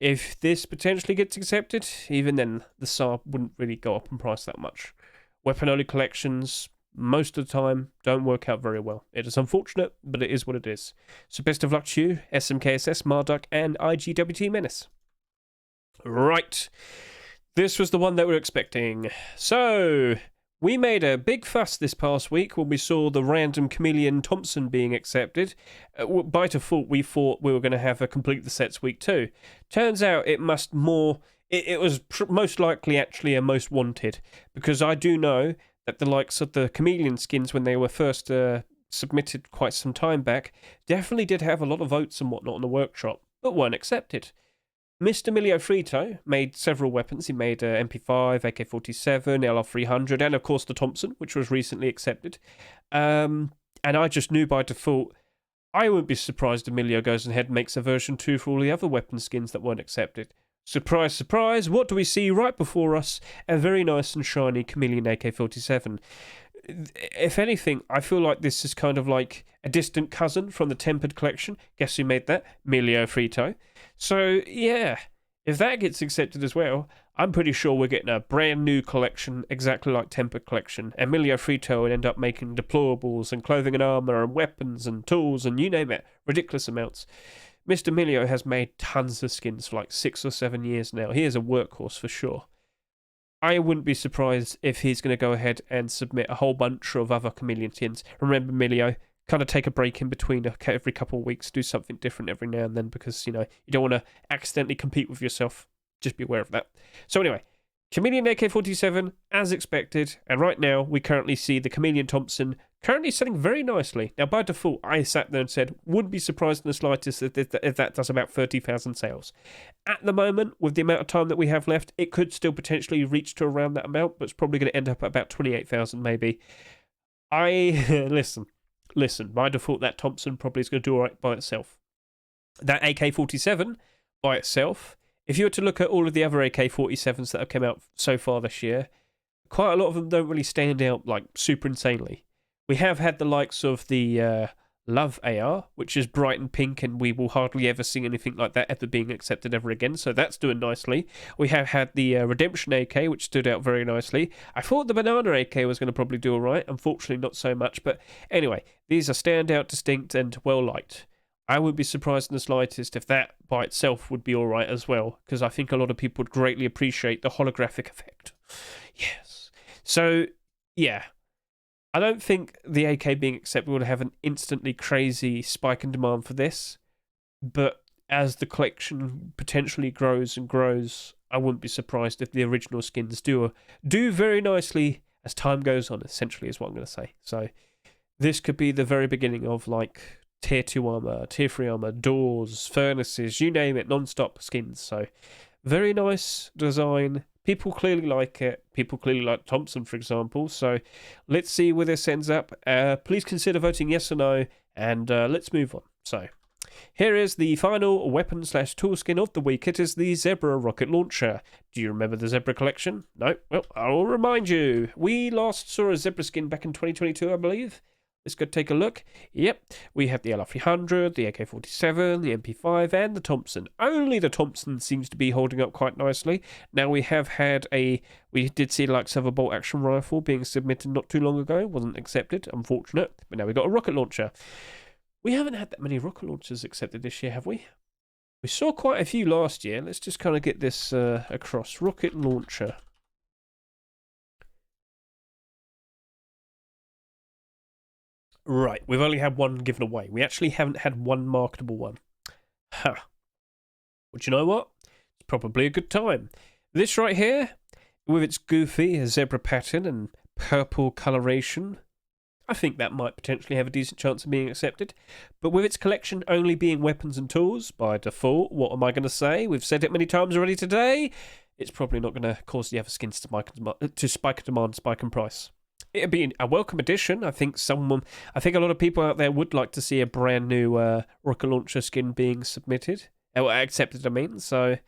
if this potentially gets accepted, even then, the SAR wouldn't really go up in price that much. Weapon-only collections, most of the time, don't work out very well. It is unfortunate, but it is what it is. So best of luck to you, SMKSS, Marduk, and IGWT Menace. Right. This was the one that we're expecting. So, we made a big fuss this past week when we saw the random Chameleon Thompson being accepted. By default, we thought we were going to have a complete the sets week 2. Turns out it was most likely actually a most wanted, because I do know that the likes of the Chameleon skins, when they were first submitted quite some time back, definitely did have a lot of votes and whatnot in the workshop, but weren't accepted. Mr. Emilio Frito made several weapons. He made MP5, AK-47, LR300, and of course the Thompson, which was recently accepted. And I just knew by default, I wouldn't be surprised if Emilio goes ahead and makes a version 2 for all the other weapon skins that weren't accepted. Surprise, surprise, what do we see right before us? A very nice and shiny Chameleon AK-47. if anything, I feel like this is kind of like a distant cousin from the Tempered collection. Guess who made that? Emilio Frito. So, yeah, if that gets accepted as well, I'm pretty sure we're getting a brand new collection exactly like Tempered collection. Emilio Frito would end up making deployables and clothing and armor and weapons and tools and you name it. Ridiculous amounts. Mr. Emilio has made tons of skins for like 6 or 7 years now. He is a workhorse for sure. I wouldn't be surprised if he's going to go ahead and submit a whole bunch of other chameleon skins. Remember, Emilio, kind of take a break in between every couple of weeks, do something different every now and then because, you don't want to accidentally compete with yourself. Just be aware of that. So anyway, Chameleon AK-47, as expected, and right now we currently see the Chameleon Thompson currently selling very nicely. Now, by default, I sat there and said, wouldn't be surprised in the slightest if that does about 30,000 sales. At the moment, with the amount of time that we have left, it could still potentially reach to around that amount, but it's probably going to end up at about 28,000 maybe. Listen, by default, that Thompson probably is going to do all right by itself. That AK-47 by itself, if you were to look at all of the other AK-47s that have come out so far this year, quite a lot of them don't really stand out like super insanely. We have had the likes of the Love AR, which is bright and pink, and we will hardly ever see anything like that ever being accepted ever again, so that's doing nicely. We have had the Redemption AK, which stood out very nicely. I thought the Banana AK was going to probably do alright, unfortunately not so much, but anyway, these are standout, distinct, and well-liked. I would be surprised in the slightest if that by itself would be alright as well, because I think a lot of people would greatly appreciate the holographic effect. Yes. So, yeah. I don't think the AK being accepted would have an instantly crazy spike in demand for this, but as the collection potentially grows and grows, I wouldn't be surprised if the original skins do very nicely as time goes on, essentially is what I'm going to say. So this could be the very beginning of like tier 2 armor, tier 3 armor, doors, furnaces, you name it, non-stop skins. So very nice design. People clearly like it. People clearly like Thompson, for example. So let's see where this ends up. Please consider voting yes or no, and let's move on. So here is the final weapon/tool skin of the week. It is the Zebra rocket launcher. Do you remember the Zebra collection? No? Well, I'll remind you. We last saw a Zebra skin back in 2022, I believe. Let's go take a look. Yep, we have the LR300, the AK-47, the MP5, and the Thompson. Only the Thompson seems to be holding up quite nicely. Now we have had we did see like a bolt-action rifle being submitted not too long ago. Wasn't accepted, unfortunate. But now we got a rocket launcher. We haven't had that many rocket launchers accepted this year, have we? We saw quite a few last year. Let's just kind of get this across. Rocket launcher. Right, we've only had one given away. We actually haven't had one marketable one. Huh. But you know what? It's probably a good time. This right here, with its goofy zebra pattern and purple coloration, I think that might potentially have a decent chance of being accepted. But with its collection only being weapons and tools, by default, what am I going to say? We've said it many times already today. It's probably not going to cause the other skins to spike demand, spike in price. It'd be a welcome addition. I think a lot of people out there would like to see a brand new rocket launcher skin being submitted. Accepted, I mean. So,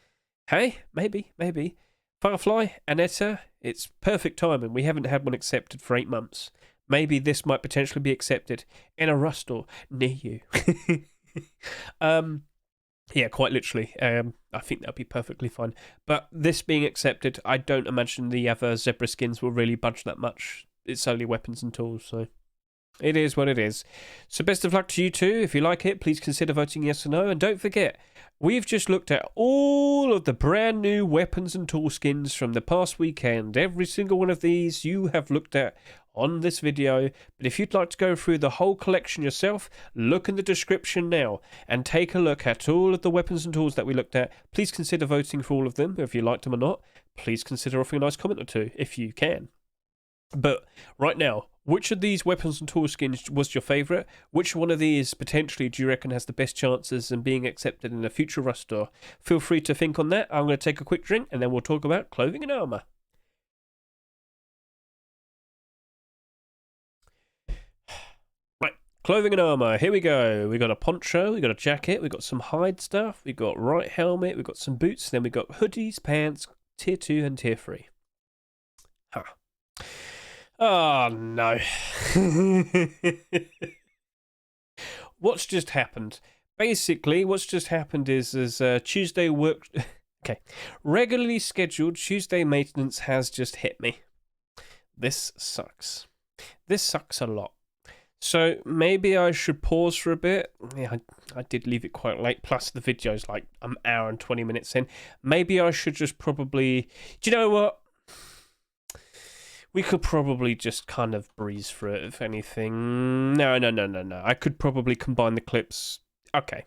hey, maybe. Firefly, Anetta, it's perfect timing. We haven't had one accepted for 8 months. Maybe this might potentially be accepted in a Rust store near you. Yeah, quite literally. I think that'll be perfectly fine. But this being accepted, I don't imagine the other Zebra skins will really budge that much. It's only weapons and tools, so it is what it is. So best of luck to you too. If you like it, please consider voting yes or no. And don't forget, we've just looked at all of the brand new weapons and tool skins from the past weekend. Every single one of these you have looked at on this video. But if you'd like to go through the whole collection yourself, look in the description now and take a look at all of the weapons and tools that we looked at. Please consider voting for all of them, if you liked them or not. Please consider offering a nice comment or two, if you can. But right now, which of these weapons and tool skins was your favourite? Which one of these potentially do you reckon has the best chances in being accepted in a future Rust store? Feel free to think on that. I'm going to take a quick drink and then we'll talk about clothing and armour. Right, clothing and armour. Here we go. We got a poncho, we got a jacket, we got some hide stuff, we got right helmet, we got some boots, then we got hoodies, pants, tier 2 and tier 3. Huh. Oh, no. What's just happened? Basically, what's just happened is Tuesday work... Okay. Regularly scheduled Tuesday maintenance has just hit me. This sucks. This sucks a lot. So maybe I should pause for a bit. Yeah, I did leave it quite late. Plus the video's like an hour and 20 minutes in. Maybe I should just probably... Do you know what? We could probably just kind of breeze through it, if anything. No. I could probably combine the clips. Okay.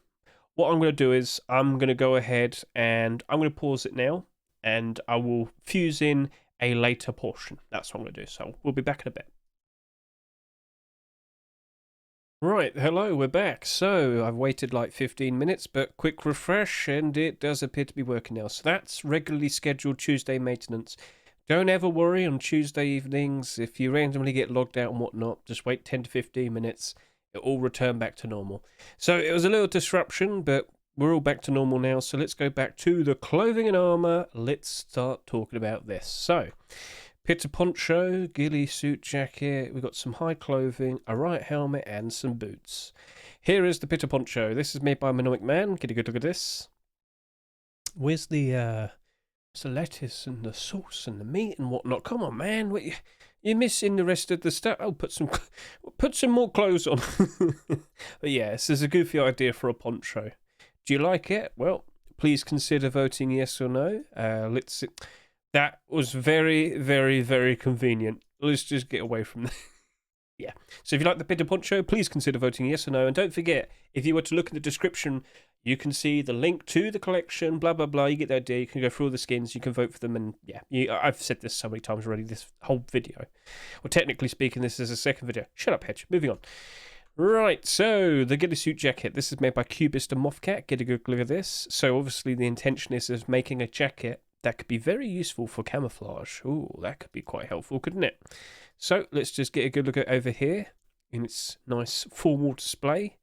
What I'm going to do is I'm going to go ahead and I'm going to pause it now. And I will fuse in a later portion. That's what I'm going to do. So we'll be back in a bit. Right, hello, we're back. So I've waited like 15 minutes, but quick refresh, and it does appear to be working now. So that's regularly scheduled Tuesday maintenance. Don't ever worry on Tuesday evenings. If you randomly get logged out and whatnot, just wait 10 to 15 minutes. It'll all return back to normal. So it was a little disruption, but we're all back to normal now. So let's go back to the clothing and armor. Let's start talking about this. So... Pitter poncho, ghillie suit jacket, we've got some high clothing, a right helmet, and some boots. Here is the pitter poncho. This is made by Mnemonic Man. Get a good look at this. Where's the lettuce and the sauce and the meat and whatnot? Come on, man. You're missing the rest of the stuff. Oh, put some more clothes on. But yeah, this is a goofy idea for a poncho. Do you like it? Well, please consider voting yes or no. Let's see. That was very, very, very convenient. Let's just get away from that. Yeah. So if you like the pitter poncho, please consider voting yes or no. And don't forget, if you were to look in the description, you can see the link to the collection, blah, blah, blah. You get the idea. You can go through all the skins. You can vote for them. And yeah, I've said this so many times already, this whole video. Well, technically speaking, this is a second video. Shut up, Hedge. Moving on. Right, so the ghillie suit jacket. This is made by Cubist and Mothcat. Get a good look at this. So obviously the intention is of making a jacket that could be very useful for camouflage. Ooh, that could be quite helpful, couldn't it? So let's just get a good look at over here in its nice formal display.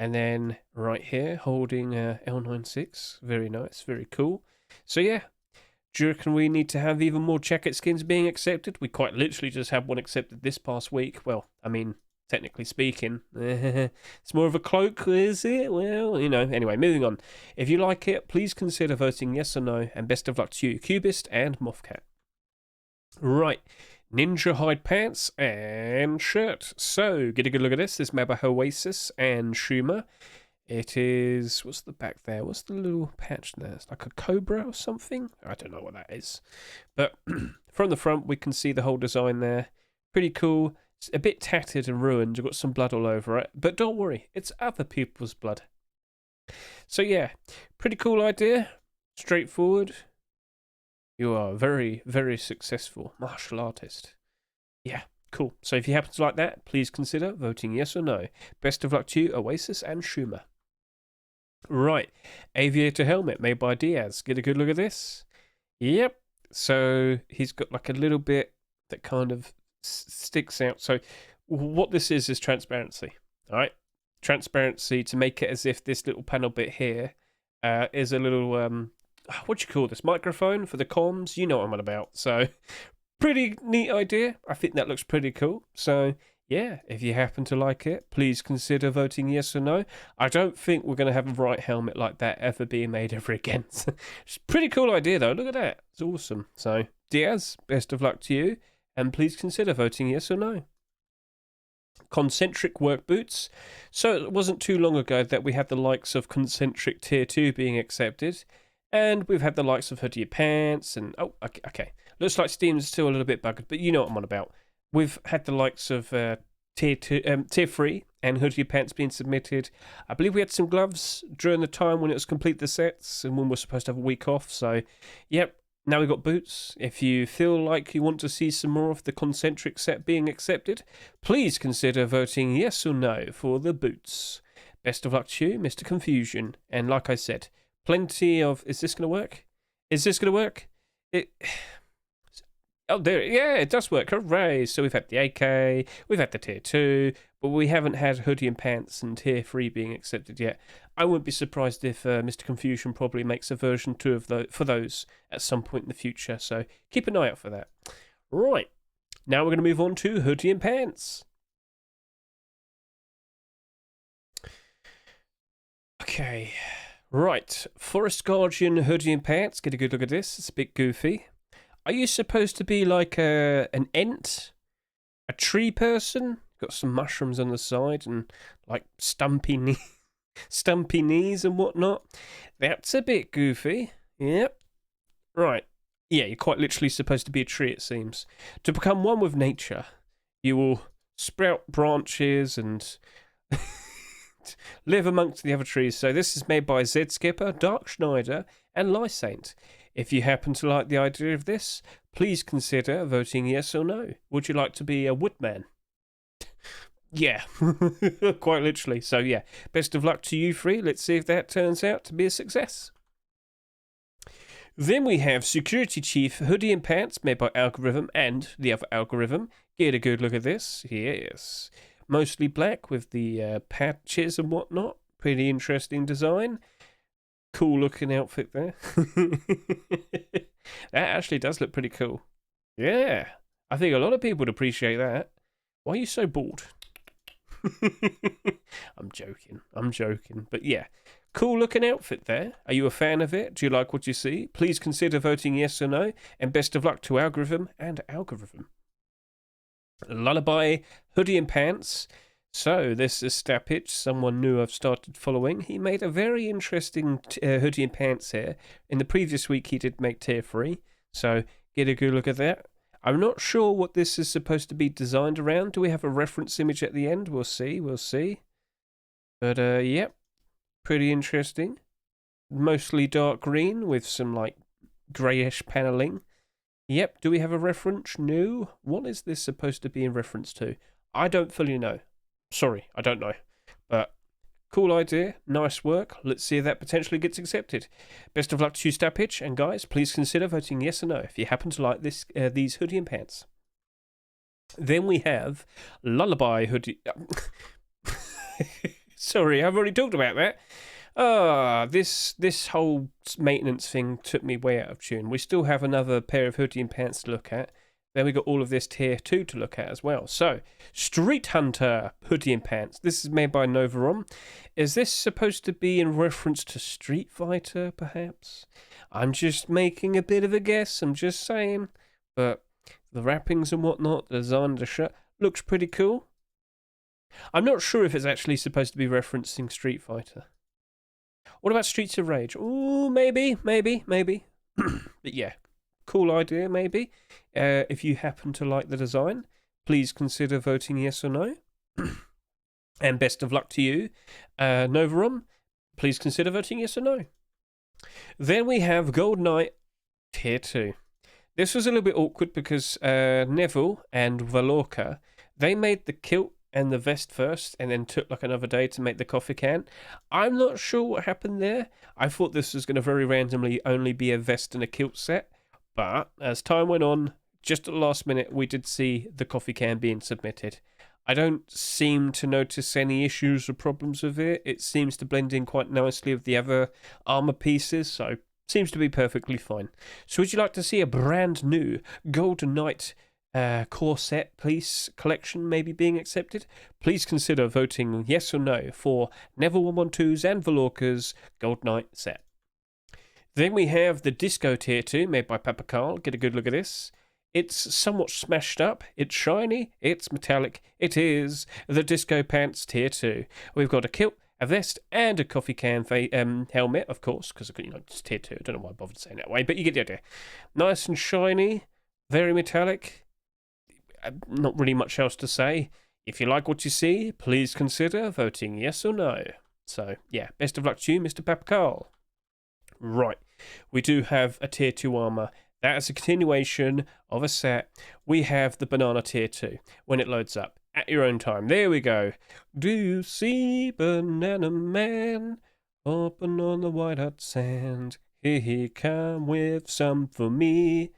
And then right here, holding L96. Very nice, very cool. So yeah, do you reckon we need to have even more jacket skins being accepted? We quite literally just had one accepted this past week. Well, I mean... Technically speaking, it's more of a cloak, is it? Well, you know, anyway, moving on. If you like it, please consider voting yes or no, and best of luck to you, Cubist and Mothcat. Right, ninja hide pants and shirt. So, get a good look at this. This is made by Oasis and Schumer. It is, what's the back there? What's the little patch there? It's like a cobra or something? I don't know what that is. But from the front, we can see the whole design there. Pretty cool. It's a bit tattered and ruined. You've got some blood all over it. But don't worry, it's other people's blood. So yeah, pretty cool idea. Straightforward. You are a very, very successful martial artist. Yeah, cool. So if you happen to like that, please consider voting yes or no. Best of luck to you, Oasis and Schumer. Right, aviator helmet made by Diaz. Get a good look at this. Yep. So he's got like a little bit that kind of sticks out. So what this is transparency. All right, transparency to make it as if this little panel bit here is a little what do you call this, microphone for the comms. You know what I'm on about. So pretty neat idea. I think that looks pretty cool. So yeah, if you happen to like it, please consider voting yes or no. I don't think we're going to have a right helmet like that ever being made ever again. It's a pretty cool idea though. Look at that. It's awesome. So Diaz, best of luck to you. And please consider voting yes or no. Concentric work boots. So it wasn't too long ago that we had the likes of Concentric Tier 2 being accepted. And we've had the likes of Hoodie Pants and... Oh, okay. Looks like Steam's still a little bit buggered, but you know what I'm on about. We've had the likes of Tier 3 and Hoodie Pants being submitted. I believe we had some gloves during the time when it was complete the sets and when we're supposed to have a week off. So, yep. Now we've got boots. If you feel like you want to see some more of the concentric set being accepted, please consider voting yes or no for the boots. Best of luck to you, Mr. Confusion. And like I said, plenty of... Is this going to work? Is this going to work? Oh, there. Yeah, it does work. Hooray. So we've had the AK, we've had the Tier 2, but we haven't had Hoodie and Pants and Tier 3 being accepted yet. I wouldn't be surprised if Mr. Confusion probably makes a version 2 of for those at some point in the future. So keep an eye out for that. Right. Now we're going to move on to hoodie and pants. Okay, right. Forest Guardian hoodie and pants. Get a good look at this. It's a bit goofy. Are you supposed to be like an ent? A tree person? Got some mushrooms on the side and like stumpy knees and whatnot. That's a bit goofy. Yep. Right. Yeah, you're quite literally supposed to be a tree, it seems. To become one with nature, you will sprout branches and live amongst the other trees. So this is made by Zed Skipper, Dark Schneider, and Lysaint. If you happen to like the idea of this, please consider voting yes or no. Would you like to be a woodman? Yeah, quite literally. So yeah, best of luck to you three. Let's see if that turns out to be a success. Then we have Security Chief hoodie and pants made by Algorithm and the other Algorithm. Get a good look at this. Yes. Mostly black with the patches and whatnot. Pretty interesting design. Cool looking outfit there. That actually does look pretty cool. Yeah. I think a lot of people would appreciate that. Why are you so bored? I'm joking. But yeah. Cool looking outfit there. Are you a fan of it? Do you like what you see? Please consider voting yes or no. And best of luck to Algorithm and Algorithm. Lullaby hoodie and pants. So this is Stapitch, someone new I've started following. He made a very interesting hoodie and pants here. In the previous week he did make tier 3. So get a good look at that. I'm not sure what this is supposed to be designed around. Do we have a reference image at the end? We'll see. But yep. Pretty interesting. Mostly dark green with some like greyish paneling. Yep, do we have a reference? No. What is this supposed to be in reference to? I don't fully know. Sorry, I don't know. But cool idea, nice work. Let's see if that potentially gets accepted. Best of luck to you, Stapitch, and guys, please consider voting yes or no if you happen to like these hoodie and pants. Then we have Lullaby hoodie. Sorry, I've already talked about that. This whole maintenance thing took me way out of tune. We still have another pair of hoodie and pants to look at. Then we got all of this tier 2 to look at as well. So, Street Hunter hoodie and pants. This is made by Novarom. Is this supposed to be in reference to Street Fighter, perhaps? I'm just making a bit of a guess. I'm just saying. But the wrappings and whatnot, the design of the shirt, looks pretty cool. I'm not sure if it's actually supposed to be referencing Street Fighter. What about Streets of Rage? Ooh, maybe. But yeah, cool idea, maybe. If you happen to like the design, please consider voting yes or no. And best of luck to you. Novarom, please consider voting yes or no. Then we have Gold Knight Tier 2. This was a little bit awkward because Neville and Valorca, they made the kilt and the vest first, and then took like another day to make the coffee can. I'm not sure what happened there. I thought this was going to very randomly only be a vest and a kilt set, but as time went on, just at the last minute, we did see the coffee can being submitted. I don't seem to notice any issues or problems with it. It seems to blend in quite nicely with the other armor pieces, so seems to be perfectly fine. So would you like to see a brand new Golden Knight core set piece collection maybe being accepted? Please consider voting yes or no for Neville 112's and Valorca's Gold Knight set. Then we have the Disco Tier 2 made by Papa Carl. Get a good look at this. It's somewhat smashed up, it's shiny, it's metallic, it is the Disco Pants Tier 2. We've got a kilt, a vest, and a coffee can helmet, of course, because it's Tier 2. I don't know why I bothered saying that way, but you get the idea. Nice and shiny, very metallic. Not really much else to say. If you like what you see, please consider voting yes or no. So, yeah, best of luck to you, Mr. Papakal. Right, we do have a Tier 2 armor. That is a continuation of a set. We have the Banana Tier 2 when it loads up. At your own time. There we go. Do you see Banana Man hopping on the white hot sand? Here he come with some for me,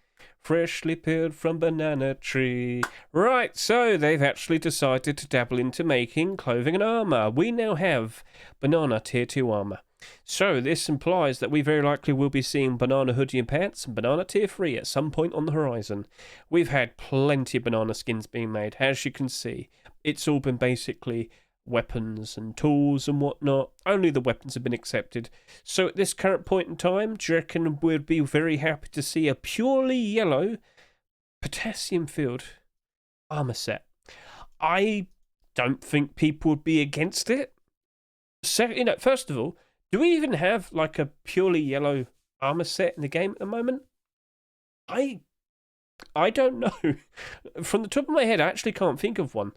freshly peeled from banana tree. Right, so they've actually decided to dabble into making clothing and armor. We now have Banana Tier 2 armor. So this implies that we very likely will be seeing banana hoodie and pants and banana tier 3 at some point on the horizon. We've had plenty of banana skins being made, as you can see. It's all been basically weapons and tools and whatnot. Only the weapons have been accepted. So at this current point in time, do you reckon we'd be very happy to see a purely yellow potassium filled armor set? I don't think people would be against it. So, first of all, do we even have like a purely yellow armor set in the game at the moment? I don't know. From the top of my head, I actually can't think of one.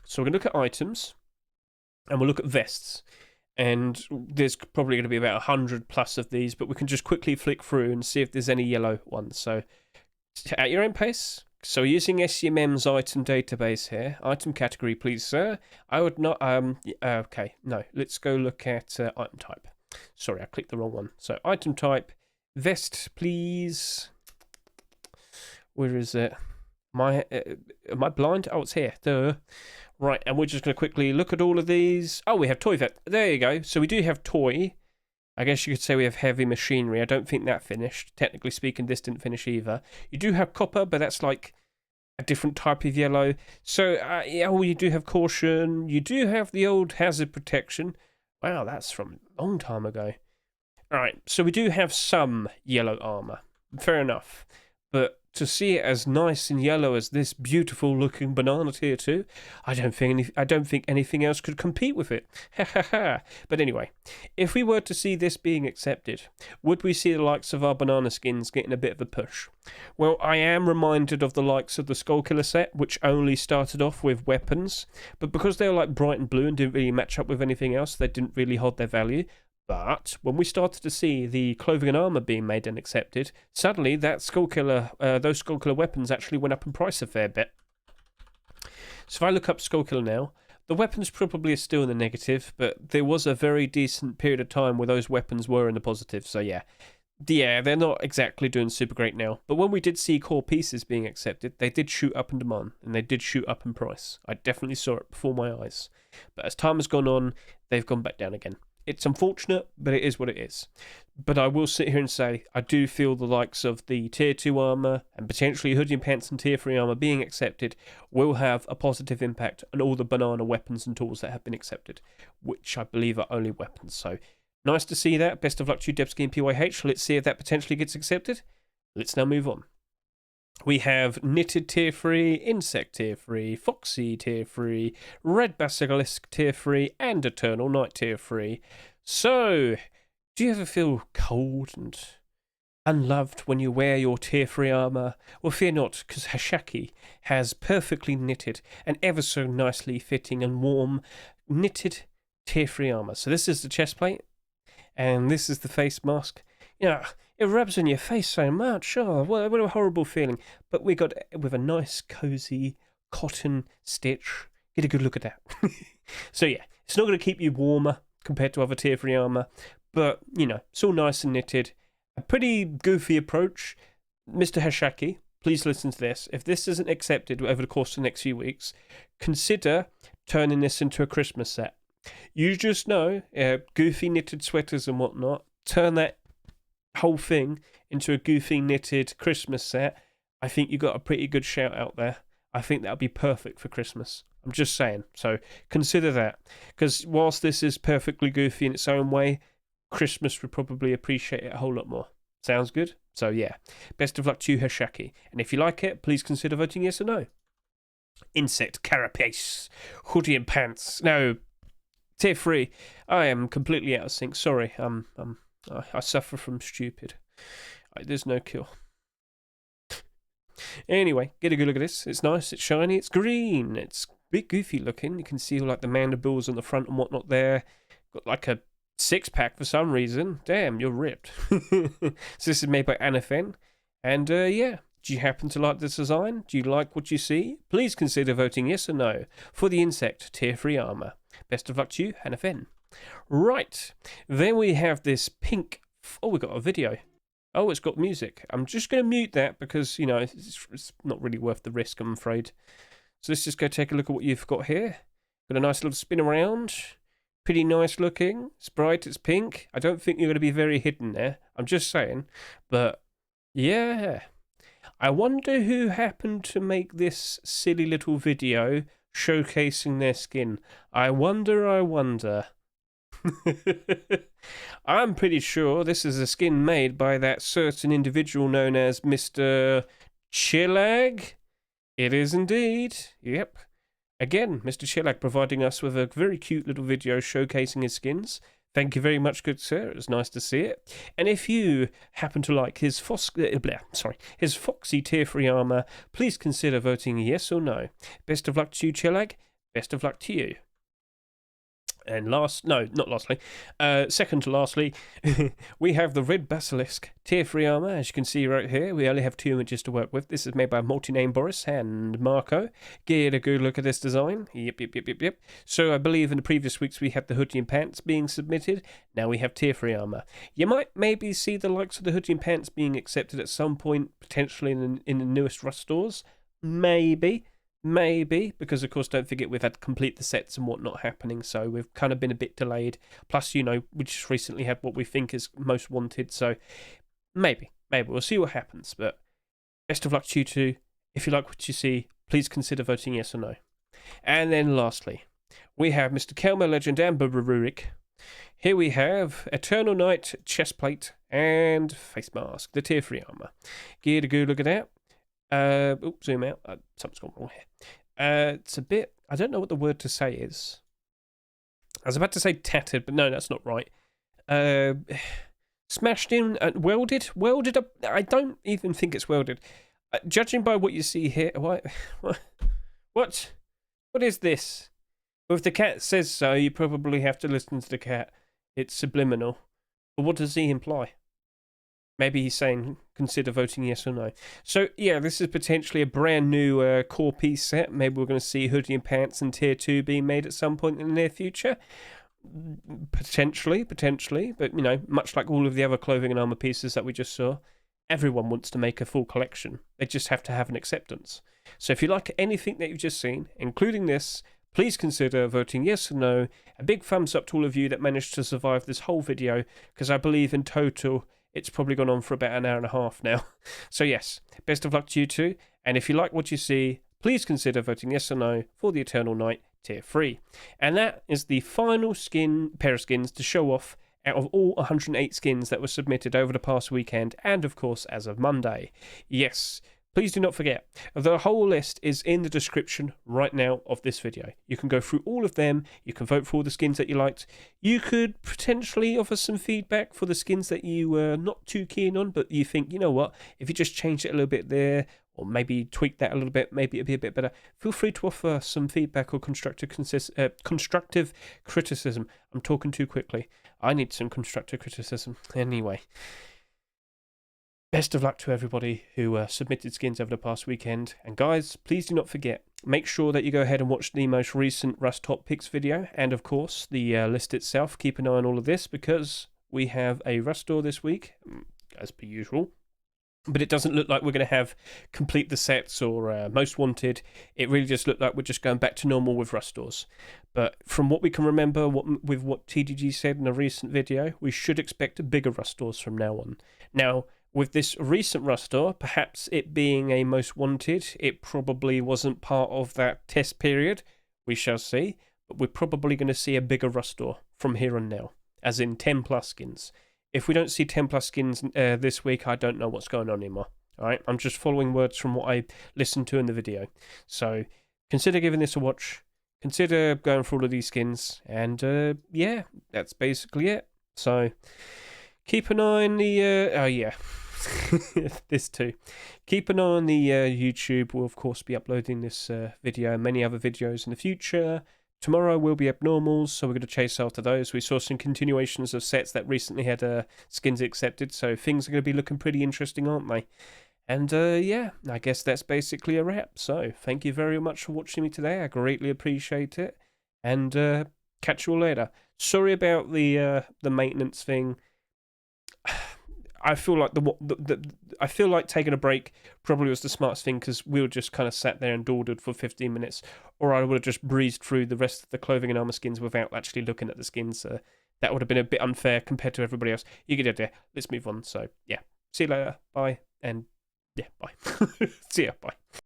So we're going to look at items, and we'll look at vests. And there's probably going to be about 100 plus of these, but we can just quickly flick through and see if there's any yellow ones. So at your own pace. So using SMM's item database here. Item category, please, sir. I would not... okay, no. Let's go look at item type. Sorry, I clicked the wrong one. So item type, vest, please. Where is it? Am I blind? Oh, it's here. Duh. Right, and we're just going to quickly look at all of these. Oh, we have toy vet. There you go. So we do have toy. I guess you could say we have heavy machinery. I don't think that finished. Technically speaking, this didn't finish either. You do have copper, but that's like a different type of yellow. So, yeah, well, you do have caution. You do have the old hazard protection. Wow, that's from a long time ago. All right, so we do have some yellow armor. Fair enough. But to see it as nice and yellow as this beautiful looking banana tier 2, I don't think anything else could compete with it. Ha ha ha. But anyway, if we were to see this being accepted, would we see the likes of our banana skins getting a bit of a push? Well, I am reminded of the likes of the Skullkiller set, which only started off with weapons, but because they were like bright and blue and didn't really match up with anything else, they didn't really hold their value. But when we started to see the clothing and armor being made and accepted, suddenly those Skullkiller weapons actually went up in price a fair bit. So if I look up Skullkiller now, the weapons probably are still in the negative, but there was a very decent period of time where those weapons were in the positive. So yeah, they're not exactly doing super great now. But when we did see core pieces being accepted, they did shoot up in demand and they did shoot up in price. I definitely saw it before my eyes. But as time has gone on, they've gone back down again. It's unfortunate, but it is what it is. But I will sit here and say, I do feel the likes of the Tier 2 armour and potentially hoodie and pants and Tier 3 armour being accepted will have a positive impact on all the banana weapons and tools that have been accepted, which I believe are only weapons. So, nice to see that. Best of luck to you, Debski and PYH. Let's see if that potentially gets accepted. Let's now move on. We have Knitted Tier 3, Insect Tier 3, Foxy Tier 3, Red Basilisk Tier 3, and Eternal Night Tier 3. So, do you ever feel cold and unloved when you wear your Tier 3 armour? Well, fear not, because Hashaki has perfectly knitted and ever so nicely fitting and warm knitted Tier 3 armour. So this is the chest plate, and this is the face mask. It rubs on your face so much. Oh, what a horrible feeling. But we got it with a nice, cosy cotton stitch. Get a good look at that. So yeah, it's not going to keep you warmer compared to other Tier 3 armour. But, it's all nice and knitted. A pretty goofy approach. Mr. Hashaki, please listen to this. If this isn't accepted over the course of the next few weeks, consider turning this into a Christmas set. You just know, goofy knitted sweaters and whatnot, turn that whole thing into a goofy knitted Christmas set. I think you got a pretty good shout out there. I think that'll be perfect for Christmas. I'm just saying. So consider that. Because whilst this is perfectly goofy in its own way, Christmas would probably appreciate it a whole lot more. Sounds good? So yeah. Best of luck to you, Hashaki. And if you like it, please consider voting yes or no. Insect carapace. Hoodie and pants. No. Tier 3. I am completely out of sync. Sorry. I suffer from stupid. There's no cure. Anyway, get a good look at this. It's nice, it's shiny, it's green, it's a bit goofy looking. You can see like the mandibles on the front and whatnot there. Got like a six-pack for some reason. Damn, you're ripped. So this is made by Anafen. And yeah, do you happen to like this design? Do you like what you see? Please consider voting yes or no for the Insect Tier 3 armour. Best of luck to you, Anafen. Right, then we have this pink... Oh, we've got a video. Oh, it's got music. I'm just going to mute that because, it's not really worth the risk, I'm afraid. So let's just go take a look at what you've got here. Got a nice little spin around. Pretty nice looking. It's bright, it's pink. I don't think you're going to be very hidden there. I'm just saying. But, yeah. I wonder who happened to make this silly little video showcasing their skin. I wonder. I'm pretty sure this is a skin made by that certain individual known as Mr. Chillag. It is indeed. Yep. Again, Mr. Chillag providing us with a very cute little video showcasing his skins. Thank you very much, good sir. It was nice to see it. And if you happen to like his his Foxy Tier 3 armor, please consider voting yes or no. Best of luck to you, Chillag. Best of luck to you. And second to lastly, we have the Red Basilisk Tier 3 armor. As you can see right here, we only have 2 images to work with. This is made by multi-name Boris and Marco. Get a good look at this design. Yep. So I believe in the previous weeks we had the hoodie and pants being submitted. Now we have Tier 3 armor. You might maybe see the likes of the hoodie and pants being accepted at some point, potentially in the newest Rust stores. Maybe, because of course don't forget we've had to complete the sets and whatnot happening, so we've kind of been a bit delayed. Plus, we just recently had what we think is most wanted, so maybe we'll see what happens. But best of luck to you two. If you like what you see, please consider voting yes or no. And then lastly, we have Mr. Kelmer Legend and Rurik. Here we have Eternal Night chestplate and face mask, the Tier 3 armor. Get a good look at that. Zoom out. Something's gone wrong here. It's a bit... I don't know what the word to say is. I was about to say tattered, but no, that's not right. Smashed in, welded up. I don't even think it's welded. Judging by what you see here... What is this? Well, if the cat says so, you probably have to listen to the cat. It's subliminal. But what does he imply? Maybe he's saying consider voting yes or no. So, yeah, this is potentially a brand new core piece set. Maybe we're going to see hoodie and pants and tier 2 being made at some point in the near future. Potentially. But, much like all of the other clothing and armor pieces that we just saw, everyone wants to make a full collection. They just have to have an acceptance. So if you like anything that you've just seen, including this, please consider voting yes or no. A big thumbs up to all of you that managed to survive this whole video, because I believe in total... it's probably gone on for about an hour and a half now. So yes, best of luck to you two. And if you like what you see, please consider voting yes or no for the Eternal Night Tier 3. And that is the final pair of skins to show off out of all 108 skins that were submitted over the past weekend and, of course, as of Monday. Yes, please do not forget, the whole list is in the description right now of this video. You can go through all of them, you can vote for all the skins that you liked. You could potentially offer some feedback for the skins that you were not too keen on, but you think, you know what, if you just change it a little bit there, or maybe tweak that a little bit, maybe it'd be a bit better, feel free to offer some feedback or constructive criticism. I'm talking too quickly. I need some constructive criticism. Anyway. Best of luck to everybody who submitted skins over the past weekend. And guys, please do not forget, make sure that you go ahead and watch the most recent Rust Top Picks video. And of course, the list itself. Keep an eye on all of this because we have a Rust store this week, as per usual. But it doesn't look like we're going to have complete the sets or most wanted. It really just looked like we're just going back to normal with Rust stores. But from what we can remember, with what TDG said in a recent video, we should expect bigger Rust stores from now on. Now, with this recent Rust store, perhaps it being a most wanted, it probably wasn't part of that test period. We shall see. But we're probably going to see a bigger Rust store from here on now, as in 10 plus skins. If we don't see 10 plus skins this week, I don't know what's going on anymore. All right, I'm just following words from what I listened to in the video. So consider giving this a watch. Consider going for all of these skins. And yeah, that's basically it. So keep an eye on the... this too. Keep an eye on the YouTube. We'll of course be uploading this video and many other videos in the future. Tomorrow will be abnormals, so we're going to chase after those. We saw some continuations of sets that recently had skins accepted, so things are going to be looking pretty interesting, aren't they? And yeah, I guess that's basically a wrap. So thank you very much for watching me today. I greatly appreciate it, and catch you all later. Sorry about the maintenance thing. I feel like I feel like taking a break probably was the smartest thing, because we were just kind of sat there and dawdled for 15 minutes, or I would have just breezed through the rest of the clothing and armor skins without actually looking at the skins. That would have been a bit unfair compared to everybody else. You get the idea. Let's move on. So, yeah. See you later. Bye. And, yeah, bye. See ya. Bye.